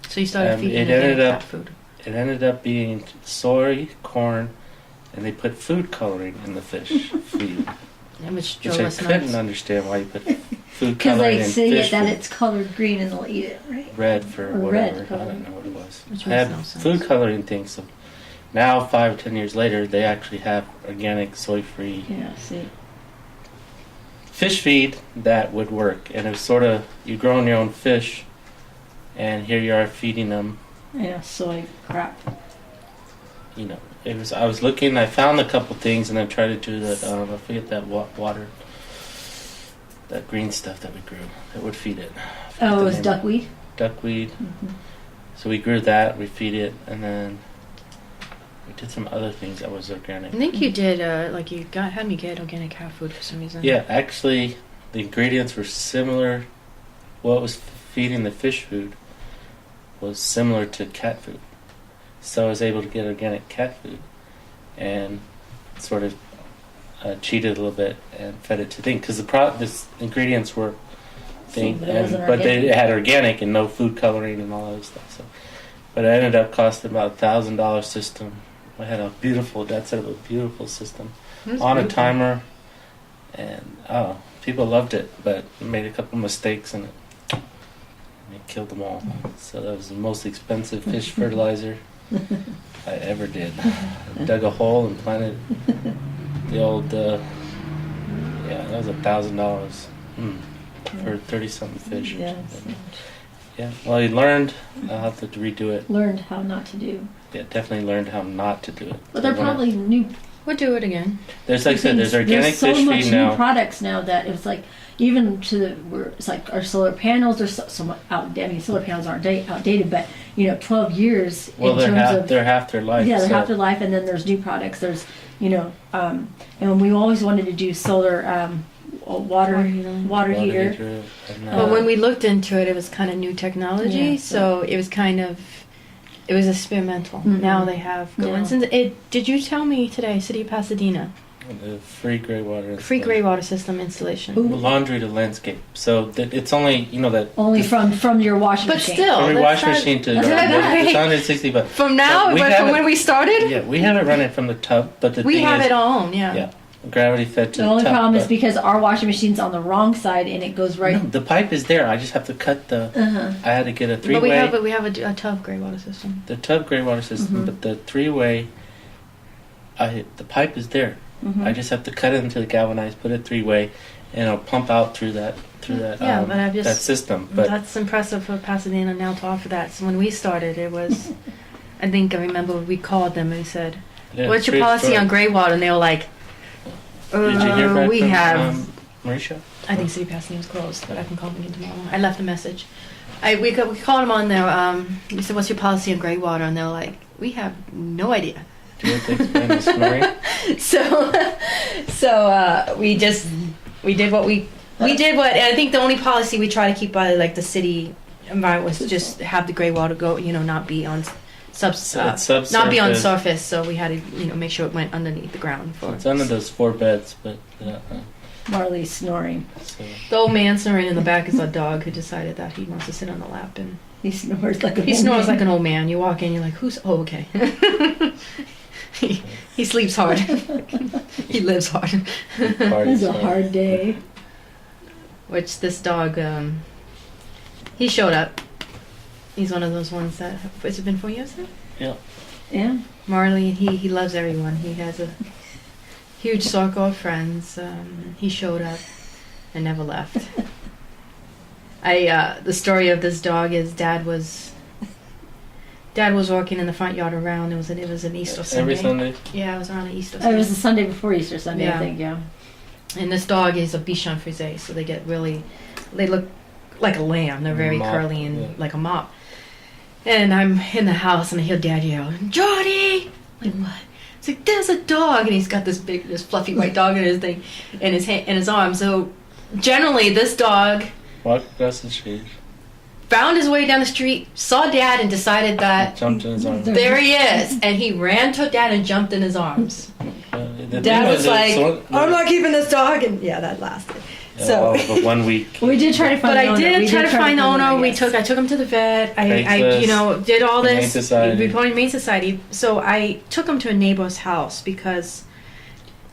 So you started feeding it it ended up- cat food. It ended up being soy, corn, and they put food coloring in the fish feed, And which drove which I us couldn't nuts. understand why you put food Because coloring they in say fish that food. it's colored green and they'll eat it, right? Red for Or red whatever. I coloring. don't know what it was. Which I makes had no sense. food coloring things. So now, 5 or 10 years later, they actually have organic, soy-free Yeah, see. fish feed that would work. And it's sort of, you're growing your own fish, and here you are feeding them. Yeah, soy crap. I was looking, I found a couple things, and I tried to do that, I forget that water, that green stuff that we grew, that would feed it. I forget Oh, the it was name. duckweed? Duckweed. So we grew that, we feed it, and then we did some other things that was organic. I think you did, had me get organic cat food for some reason. Yeah, actually, the ingredients were similar. What was feeding the fish food was similar to cat food. So I was able to get organic cat food and sort of cheated a little bit and fed it to things. Because the ingredients were thing, But it wasn't but they organic. had organic and no food coloring and all that stuff. So, but it ended up costing about $1,000 system. I had a beautiful system That's on a beautiful. timer, and people loved it, but made a couple mistakes in it. And it killed them all. So that was the most expensive fish fertilizer I ever did. I dug a hole and planted the old, that was $1,000 for 30-something fish. Yes. Yeah, well, you learned. I'll have to redo it. Learned how not to do. Yeah, definitely learned how not to do it. But they're So when I- probably new. We'll do it again. There's, like I said, there's organic so fish much feed new now. products now that it's like even it's like our solar panels are so outdated. I mean, solar panels aren't outdated, but 12 years Well, in they're terms of they're half their life. yeah, they're so- half their life, and then there's new products. There's and we always wanted to do solar water heater. and, But when we looked into it, it was kind of new technology, Yeah, so it was it was experimental. Mhm. Now they have good Yeah. ones. And did you tell me today, City of Pasadena, the free gray water. free gray water system installation? Ooh. Laundry to landscape. So it's only that. Only from your washing But machine. still, From your that's washing not- machine to that's not great. it's 160, but From now, we but have from it- when we started, yeah, we haven't run it from the tub, but the we thing have is, it all. Yeah. yeah, gravity fed to The only top, problem is but- because our washing machine's on the wrong side and it goes right. No, the pipe is there. I just have to cut the. I had to get a three-way. But we have a tub gray water system. The tub gray water system, but the three-way. The pipe is there. I just have to cut it into the galvanized, put it three-way, and it'll pump out through that Yeah, but I've just that system. But that's impressive for Pasadena now to offer that. So when we started, it was, I remember we called them and we said, yeah, "What's your great policy story. on gray water?" And they were like, Did you hear back "We from, have." Marisha? I think City Pasadena's closed, but I can call them again tomorrow. I left a message. We called them on there. We said, "What's your policy on gray water?" And they're like, "We have no idea." Do you have to explain the story? So we did what and I think the only policy we try to keep by like the city environment was to just have the gray water go, not be on not be on surface. So we had to, make sure it went underneath the ground for. It's under those 4 beds, but. Marley's snoring. So. The old man snoring in the back is our dog who decided that he wants to sit on the lap and He snores like an old man. You walk in, you're like, who's? Oh, okay. he sleeps hard. He lives hard. It's a hard day. Which this dog, he showed up. He's one of those ones that has it been 4 years now? Yeah. Yeah. Marley, he loves everyone. He has a huge circle of friends. He showed up and never left. The story of this dog is Dad was walking in the front yard around. It was an Easter Sunday. Every Sunday? Yeah, it was around the Easter Sunday. It was the Sunday before Easter Sunday, Yeah. I think, yeah. And this dog is a Bichon Frise, so they look like a lamb. They're very curly and like a mop. And I'm in the house and I hear Dad yell, "Jordy!" Like, what? It's like, there's a dog, and he's got this fluffy white dog in his arm. So generally, this dog Walked across the street. found his way down the street, saw Dad, and decided that Jumped in his arms. there he is, and he ran to Dad and jumped in his arms. Dad was like, "I'm not keeping this dog," and yeah, that lasted. But 1 week. We did try to find the owner. But I did try to find the owner. I took him to the vet. I did all this. Humane Society. So I took him to a neighbor's house because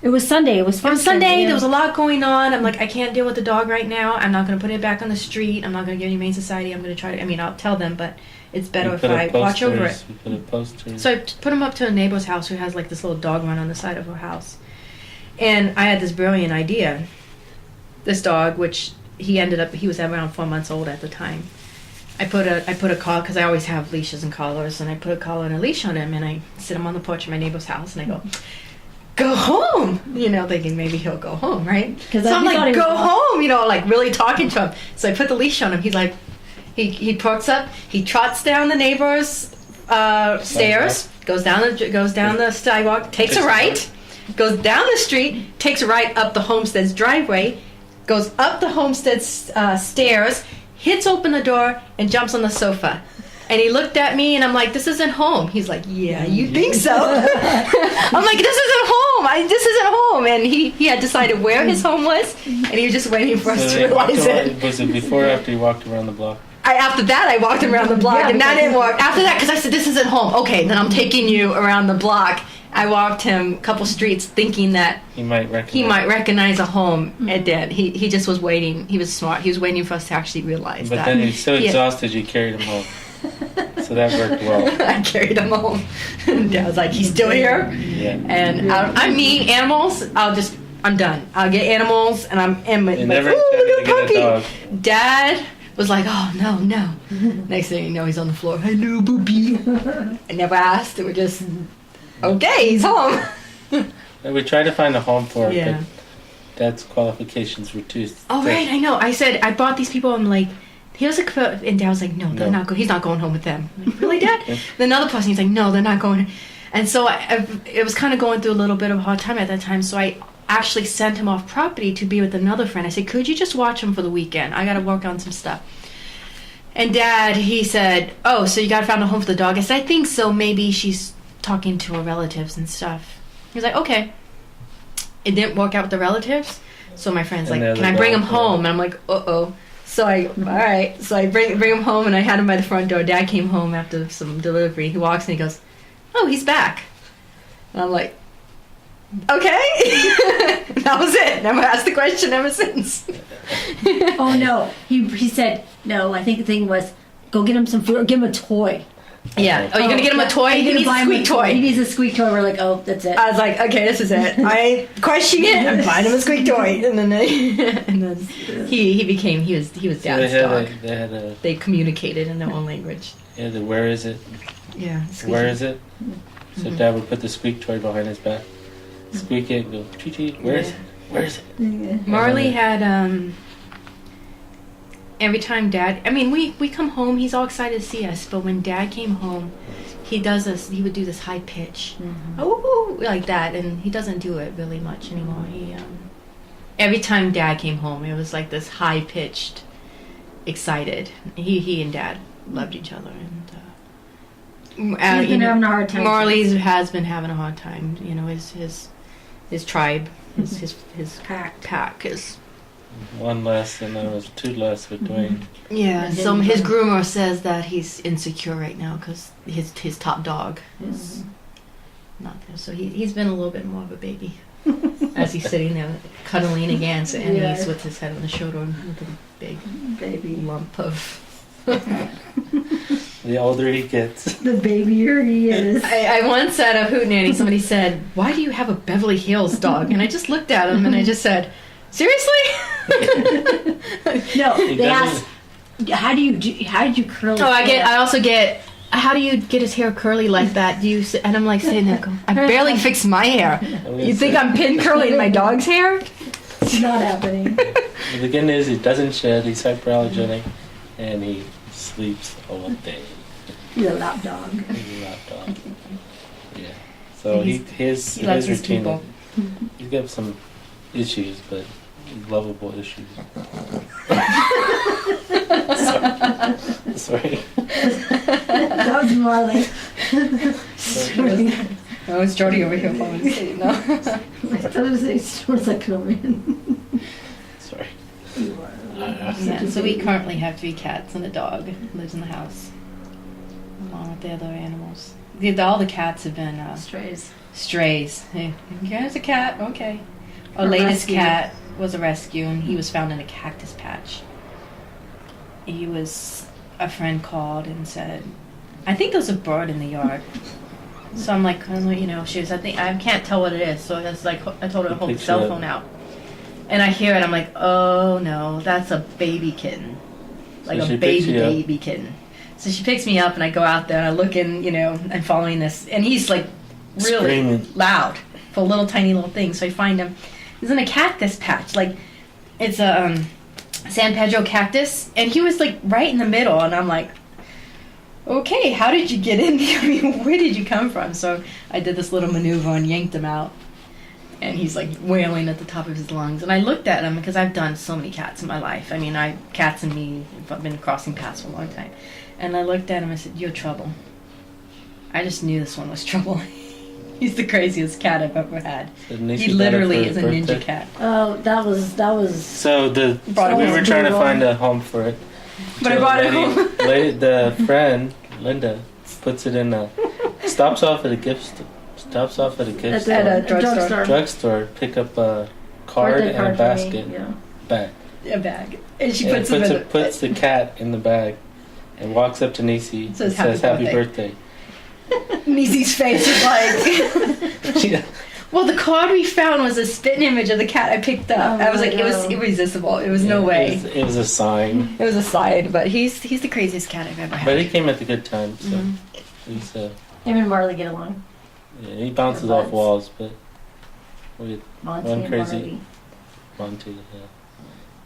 it was Sunday. It was Sunday. Yeah. There was a lot going on. I'm like, I can't deal with the dog right now. I'm not going to put it back on the street. I'm not going to get Humane Society. I'm going to try to. I'll tell them, but it's better if I watch over it. We put a poster. So I put him up to a neighbor's house who has like this little dog run on the side of her house, and I had this brilliant idea. This dog, which he was around 4 months old at the time. I put a collar, because I always have leashes and collars, and I put a collar and a leash on him, and I sit him on the porch of my neighbor's house, and I go home, thinking maybe he'll go home, right? So I'm like, go home, like really talking to him. So I put the leash on him. He's like, he perks up, he trots down the neighbor's stairs, goes down the sidewalk, takes a right, goes down the street, takes a right up the homestead's driveway, goes up the homestead stairs, hits open the door, and jumps on the sofa. And he looked at me, and I'm like, "This isn't home." He's like, "Yeah, you think so?" I'm like, "This isn't home. This isn't home." And he had decided where his home was, and he was just waiting for us to realize it. Was it before or after you walked around the block? After that, I walked him around the block, and that didn't work. After that, because I said, "This isn't home." Okay, then I'm taking you around the block. I walked him a couple streets thinking that he might recognize a home. It did. He just was waiting. He was smart. He was waiting for us to actually realize that. But then he's so exhausted you carried him home. So that worked well. I carried him home. Dad was like, "He's still here?" Yeah. And I'm me, animals, I'm done. I'll get animals, and I'm like, never "Ooh, look at the get a dog." puppy. Dad was like, "Oh, no." Next thing you know, he's on the floor. "Hello, booby." I never asked. It was just, okay, he's home. We tried to find a home for it, Yeah. but Dad's qualifications were too thick. Oh, right, I know. I said, I brought these people, I'm like, and Dad was like, "No, they're not. He's not going home with them." I'm like, "Really, Dad?" Okay. Then another person, he's like, "No, they're not going." And so it was kind of going through a little bit of a hard time at that time. So I actually sent him off property to be with another friend. I said, "Could you just watch him for the weekend? I got to work on some stuff." And Dad, he said, "Oh, so you got to find a home for the dog?" I said, "I think so. Maybe she's talking to her relatives and stuff." He was like, "Okay." It didn't work out with the relatives. So my friend's like, "Can I bring him home?" And I'm like, "Uh-oh." So all right. So I bring him home, and I had him by the front door. Dad came home after some delivery. He walks and he goes, "Oh, he's back." And I'm like, Okay. That was it. Never asked the question ever since. Oh no, he said no. I think the thing was go get him some food or give him a toy. Yeah. Oh, you're gonna get him a toy? He needs a squeak toy. He needs a squeak toy. We're like, oh, that's it. I was like, okay, this is it. I ain't questioning it. I'm buying him a squeak toy. And then he was dad's dog. They communicated in their own language. Yeah, where is it? Yeah. Where is it? So Dad would put the squeak toy behind his back. Squeak it and go, chee-chee, where is it? Where is it? Yeah. Marley had, every time Dad, I mean, we come home, he's all excited to see us, but when Dad came home, he would do this high pitch, oh, like that, and he doesn't do it really much anymore. He, every time Dad came home, it was like this high-pitched, excited. He and Dad loved each other, and he's been having a hard time. Marley has been having a hard time. You know, his tribe, his pack is one less, and then it was two less with Dwayne. Yeah. So his groomer says that he's insecure right now because his top dog is not there. So he's been a little bit more of a baby as he's sitting there cuddling against Anais with his head on the shoulder with a big baby lump of. The older he gets, the babier he is. I once at a hootenanny, somebody said, "Why do you have a Beverly Hills dog?" And I just looked at him and I just said, "Seriously?" No, they asked, "How did you curl?" Oh, I also get. How do you get his hair curly like that? Do you? And I'm like sitting there, going, I barely fix my hair. You think I'm pin curling my dog's hair? It's not happening. The good news, he doesn't shed. He's hyperallergenic, and he sleeps all day. He's a lap dog. He's a lap dog. Yeah. So his routine. He's got some issues, but lovable issues. Sorry. That was Marley. Oh, it's Jody over here falling asleep now. I started to say smells like Korean. Sorry. Yeah, so we currently have 3 cats and a dog lives in the house, along with the other animals. All the cats have been strays. Hey, here's a cat. Okay. Our latest cat was a rescue, and he was found in a cactus patch. A friend called and said, "I think there's a bird in the yard." So I'm like, I can't tell what it is. So it's like, I told her to hold the cell phone out. And I hear it, I'm like, oh no, that's a baby kitten. Like a baby kitten. So she picks me up and I go out there and I look in, and following this. And he's like really screaming loud for a little tiny little thing. So I find him. He's in a cactus patch. Like, it's a San Pedro cactus. And he was like right in the middle. And I'm like, okay, how did you get in there? I mean, where did you come from? So I did this little maneuver and yanked him out. And he's like wailing at the top of his lungs. And I looked at him because I've done so many cats in my life. I mean, cats and me have been crossing paths for a long time. And I looked at him and I said, "You're trouble." I just knew this one was trouble. He's the craziest cat I've ever had. He literally is a ninja cat. Oh, that was. So we were trying to find a home for it. But I brought it home. The friend, Linda, puts it in stops off at a drugstore, pick up a card and a basket. Bag. A bag. And she puts the cat in the bag and walks up to Nisi and says, "Happy birthday." Nisi's face is like... Well, the card we found was a spitting image of the cat I picked up. I was like, it was irresistible. It was no way. It was a sign. It was a sign, but he's the craziest cat I've ever had. But he came at the good time, so he's him and Marley get along. Yeah, he bounces off walls, but we had Monty one and crazy Monty,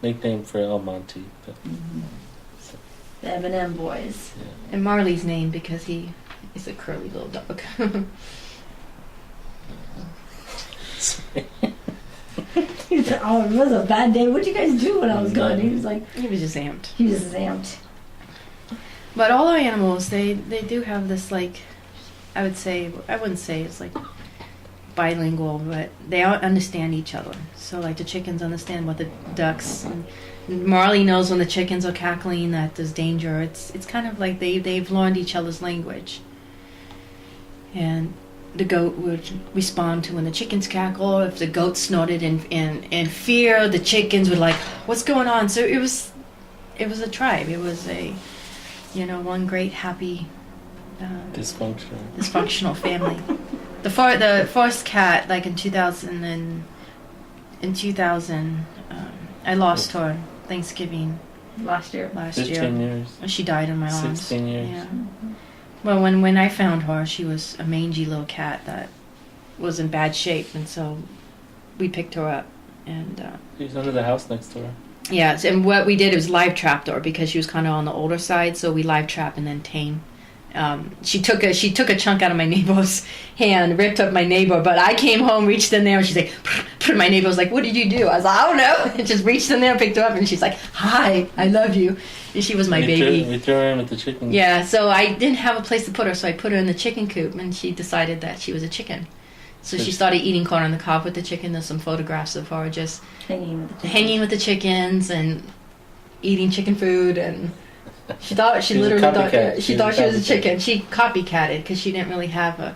nickname for El Monty. But, the M&M boys. Yeah. And Marley's name because he is a curly little dog. He said, "Oh, it was a bad day. What'd you guys do when I was gone?" He was like, he was just amped. He was just amped. But all our animals, they do have this, like, I wouldn't say it's like bilingual, but they understand each other. So like the chickens understand what the ducks, and Marley knows when the chickens are cackling that there's danger. It's kind of like they've learned each other's language. And the goat would respond to when the chickens cackle. If the goat snorted in fear, the chickens would like, what's going on? So it was a tribe. It was a, one great happy dysfunctional family. The first cat, like in 2000 I lost her Thanksgiving last year. 15 years. She died in my arms. 16 years. Yeah. Well, when I found her, she was a mangy little cat that was in bad shape, and so we picked her up. And She was under the house next door. yeah, and what we did was live trapped her because she was kind of on the older side, so we live trap and then tame. She took a chunk out of my neighbor's hand, ripped up my neighbor, but I came home, reached in there, and she's like, my neighbor was like, what did you do? I was like, I don't know. And just reached in there, picked her up, and she's like, hi, I love you. And she was my baby. We threw her in with the chickens. Yeah, so I didn't have a place to put her, so I put her in the chicken coop, and she decided that she was a chicken. So she started eating corn on the cob with the chicken. There's some photographs of her just hanging with the chickens and eating chicken food, and she thought she literally thought she was a chicken. She copycatted because she didn't really have a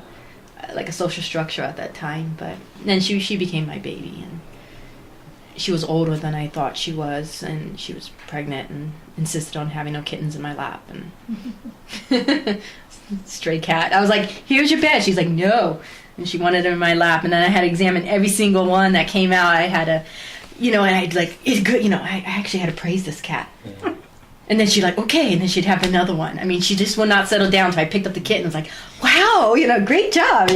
social structure at that time. But then she became my baby, and she was older than I thought she was, and she was pregnant and insisted on having no kittens in my lap. And stray cat. I was like, "Here's your bed." She's like, "No," and she wanted her in my lap. And then I had to examine every single one that came out. I had to, and I'd like, "It's good," I actually had to praise this cat. Yeah. And then she'd like, okay, and then she'd have another one. I mean, she just would not settle down, so I picked up the kitten and was like, wow, great job,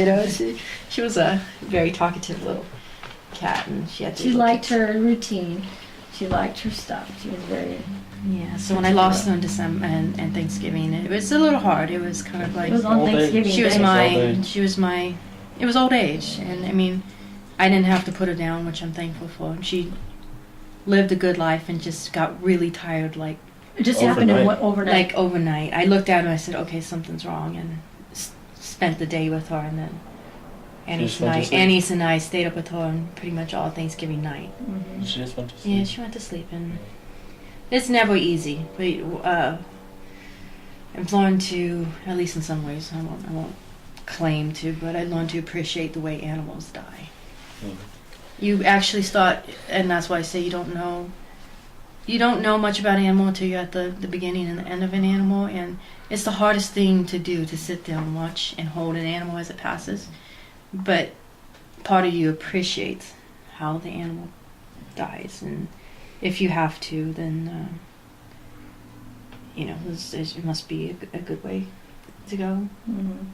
She was a very talkative little cat, and she liked her routine. She liked her stuff. She was very... Yeah, so when I lost her in December and Thanksgiving, it was a little hard. It was kind of like... It was on Thanksgiving It was old age, and I mean, I didn't have to put her down, which I'm thankful for. And she lived a good life and just got really tired, like... It just happened overnight. Like overnight. I looked at her and I said, okay, something's wrong, and spent the day with her, and then Anais and I stayed up with her on pretty much all Thanksgiving night. Mm-hmm. She just went to sleep. Yeah, she went to sleep, and it's never easy. But I've learned to, at least in some ways, I won't claim to, but I learned to appreciate the way animals die. Mm. You actually start, and that's why I say you don't know much about an animal until you're at the beginning and the end of an animal, and it's the hardest thing to do, to sit there and watch and hold an animal as it passes. But part of you appreciates how the animal dies, and if you have to, then it must be a good way to go. Mm-hmm.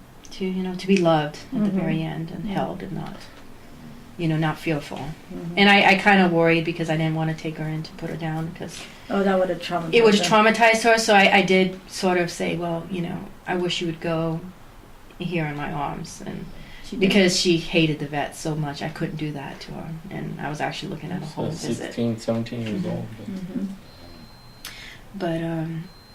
To be loved at mm-hmm. the very end and held and not fearful. Mm-hmm. And I kind of worried because I didn't want to take her in to put her down because... Oh, that would have traumatized her. It would have traumatized her, so I did sort of say, well, I wish you would go here in my arms. And because she hated the vet so much, I couldn't do that to her. And I was actually looking at a home visit. 16, 17 years mm-hmm. old. But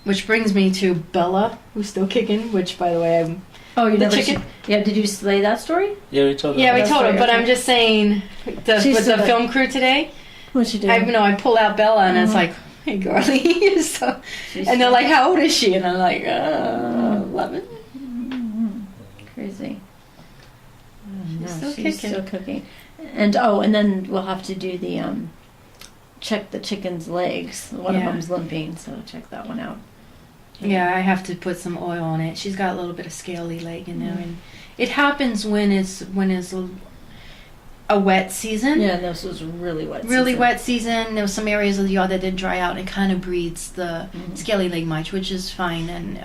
which brings me to Bella, who's still kicking, which, by the way, I'm... Oh, you never chicken? Yeah, did you slay that story? Yeah, we told her. Yeah, we told her, but I'm just saying, with the film crew today, what'd she do? I pull out Bella, and it's like, hey, girlie. And they're like, how old is she? And I'm like, 11. Mm-hmm. Crazy. She's still cooking. And then we'll have to do the, check the chicken's legs. One of them's limping, so check that one out. Yeah, I have to put some oil on it. She's got a little bit of scaly leg in there, and it happens when it's a wet season. Yeah, this was really wet. Wet season. There was some areas of the yard that did dry out, and it kind of breeds the scaly leg mite, which is fine. And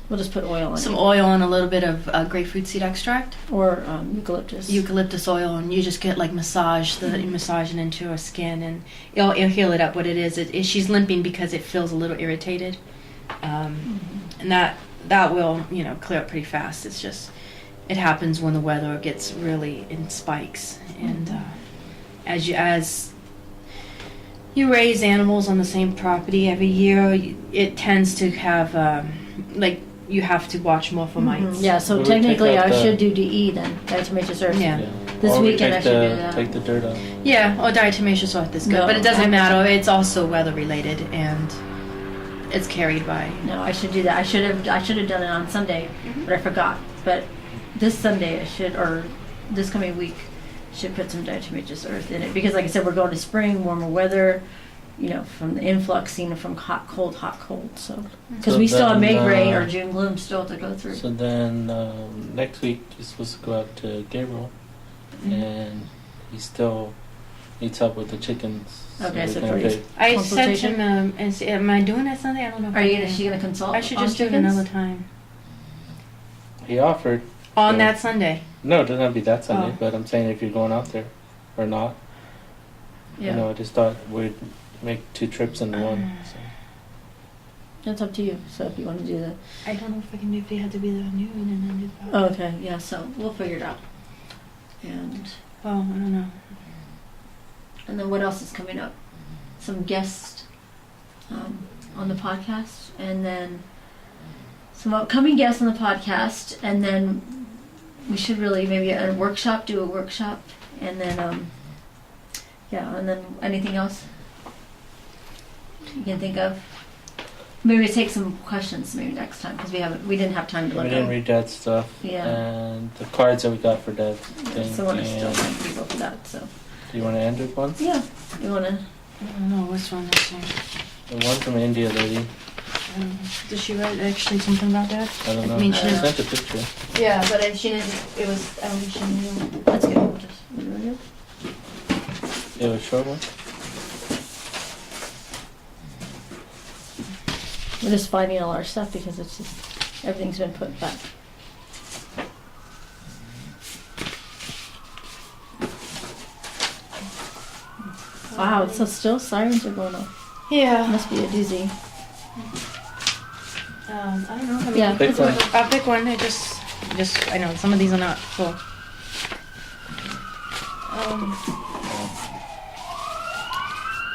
we'll just put oil on some oil and a little bit of grapefruit seed extract or eucalyptus oil, and you just get like massage it into her skin, and it'll heal it up. What it is, she's limping because it feels a little irritated. And that will clear up pretty fast. It's just it happens when the weather gets really in spikes, and as you raise animals on the same property every year, it tends to have you have to watch more for mites. Yeah, so technically I should do DE then, diatomaceous earth. Yeah. This weekend I should do that. Take the dirt out. Yeah, or diatomaceous earth is good, but it doesn't matter. It's also weather related, and it's carried by. No, I should do that. I should have done it on Sunday, but I forgot. But this Sunday I should, or this coming week, should put some diatomaceous earth in it, because like I said, we're going to spring, warmer weather, from the influxing from hot, cold, so because we still have May gray or June gloom still to go through. So then next week you're supposed to go out to Gabriel, and he still needs help with the chickens. Okay, so I said to him, am I doing that Sunday? I don't know. Is she gonna consult? I should just do it another time. He offered. On that Sunday? No, it doesn't have to be that Sunday, but I'm saying if you're going out there or not. Yeah. I just thought we'd make 2 trips into one. So. That's up to you. So if you want to do that. I don't know if I can do, if they have to be there at noon and then do that. Oh, okay, yeah, so we'll figure it out. And I don't know. And then what else is coming up? Some guests on the podcast, and then some upcoming guests on the podcast, and then we should really maybe do a workshop, and then and then anything else you can think of? Maybe take some questions maybe next time, because we didn't have time to look at it. We didn't read Dad's stuff. Yeah. And the cards that we got for Dad's thing. So I want to still thank people for that. So. Do you want to end with one? Yeah. You want to? I don't know which one is there. The one from India lady. Did she write actually something about that? I don't know. I mean, she sent a picture. Yeah, but she didn't. It was. I don't think she knew. That's good. We'll just. It was a short one. We're just finding all our stuff because it's just everything's been put back. Wow, it's so still sirens are going off. Yeah. Must be a doozy. I don't know. I mean, Yeah, pick one. I'll pick one. I know some of these are not full.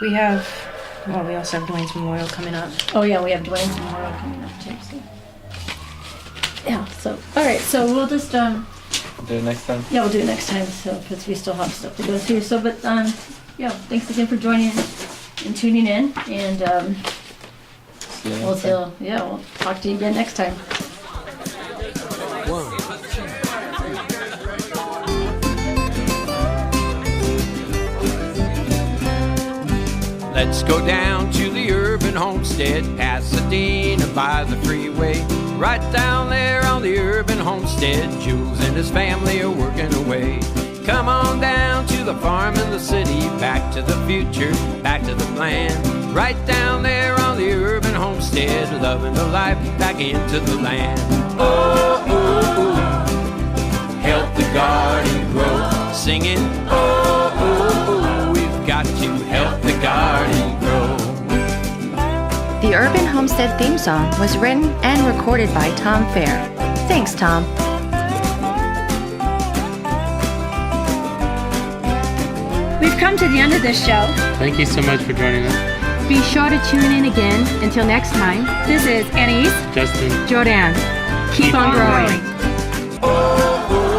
We have. Well, we also have Dwayne's Memorial coming up. Oh yeah, we have Dwayne's Memorial coming up too. So. Yeah. So all right. So we'll just Do it next time. Yeah, we'll do it next time. So because we still have stuff to go through. So but yeah. Thanks again for joining and tuning in, and See you next time. we'll talk to you again next time. Let's go down to the Urban Homestead, Pasadena by the freeway. Right down there on the Urban Homestead, Jules and his family are working away. Come on down to the farm in the city, back to the future, back to the plan. Right down there on the Urban Homestead, loving the life back into the land. Oh, oh, oh, help the garden grow. Singing, oh, oh, oh, we've got to help the garden grow. The Urban Homestead theme song was written and recorded by Tom Fair. Thanks, Tom. We've come to the end of this show. Thank you so much for joining us. Be sure to tune in again. Until next time, this is Anais, Justin. Jordanne. Keep on growing. Oh, oh,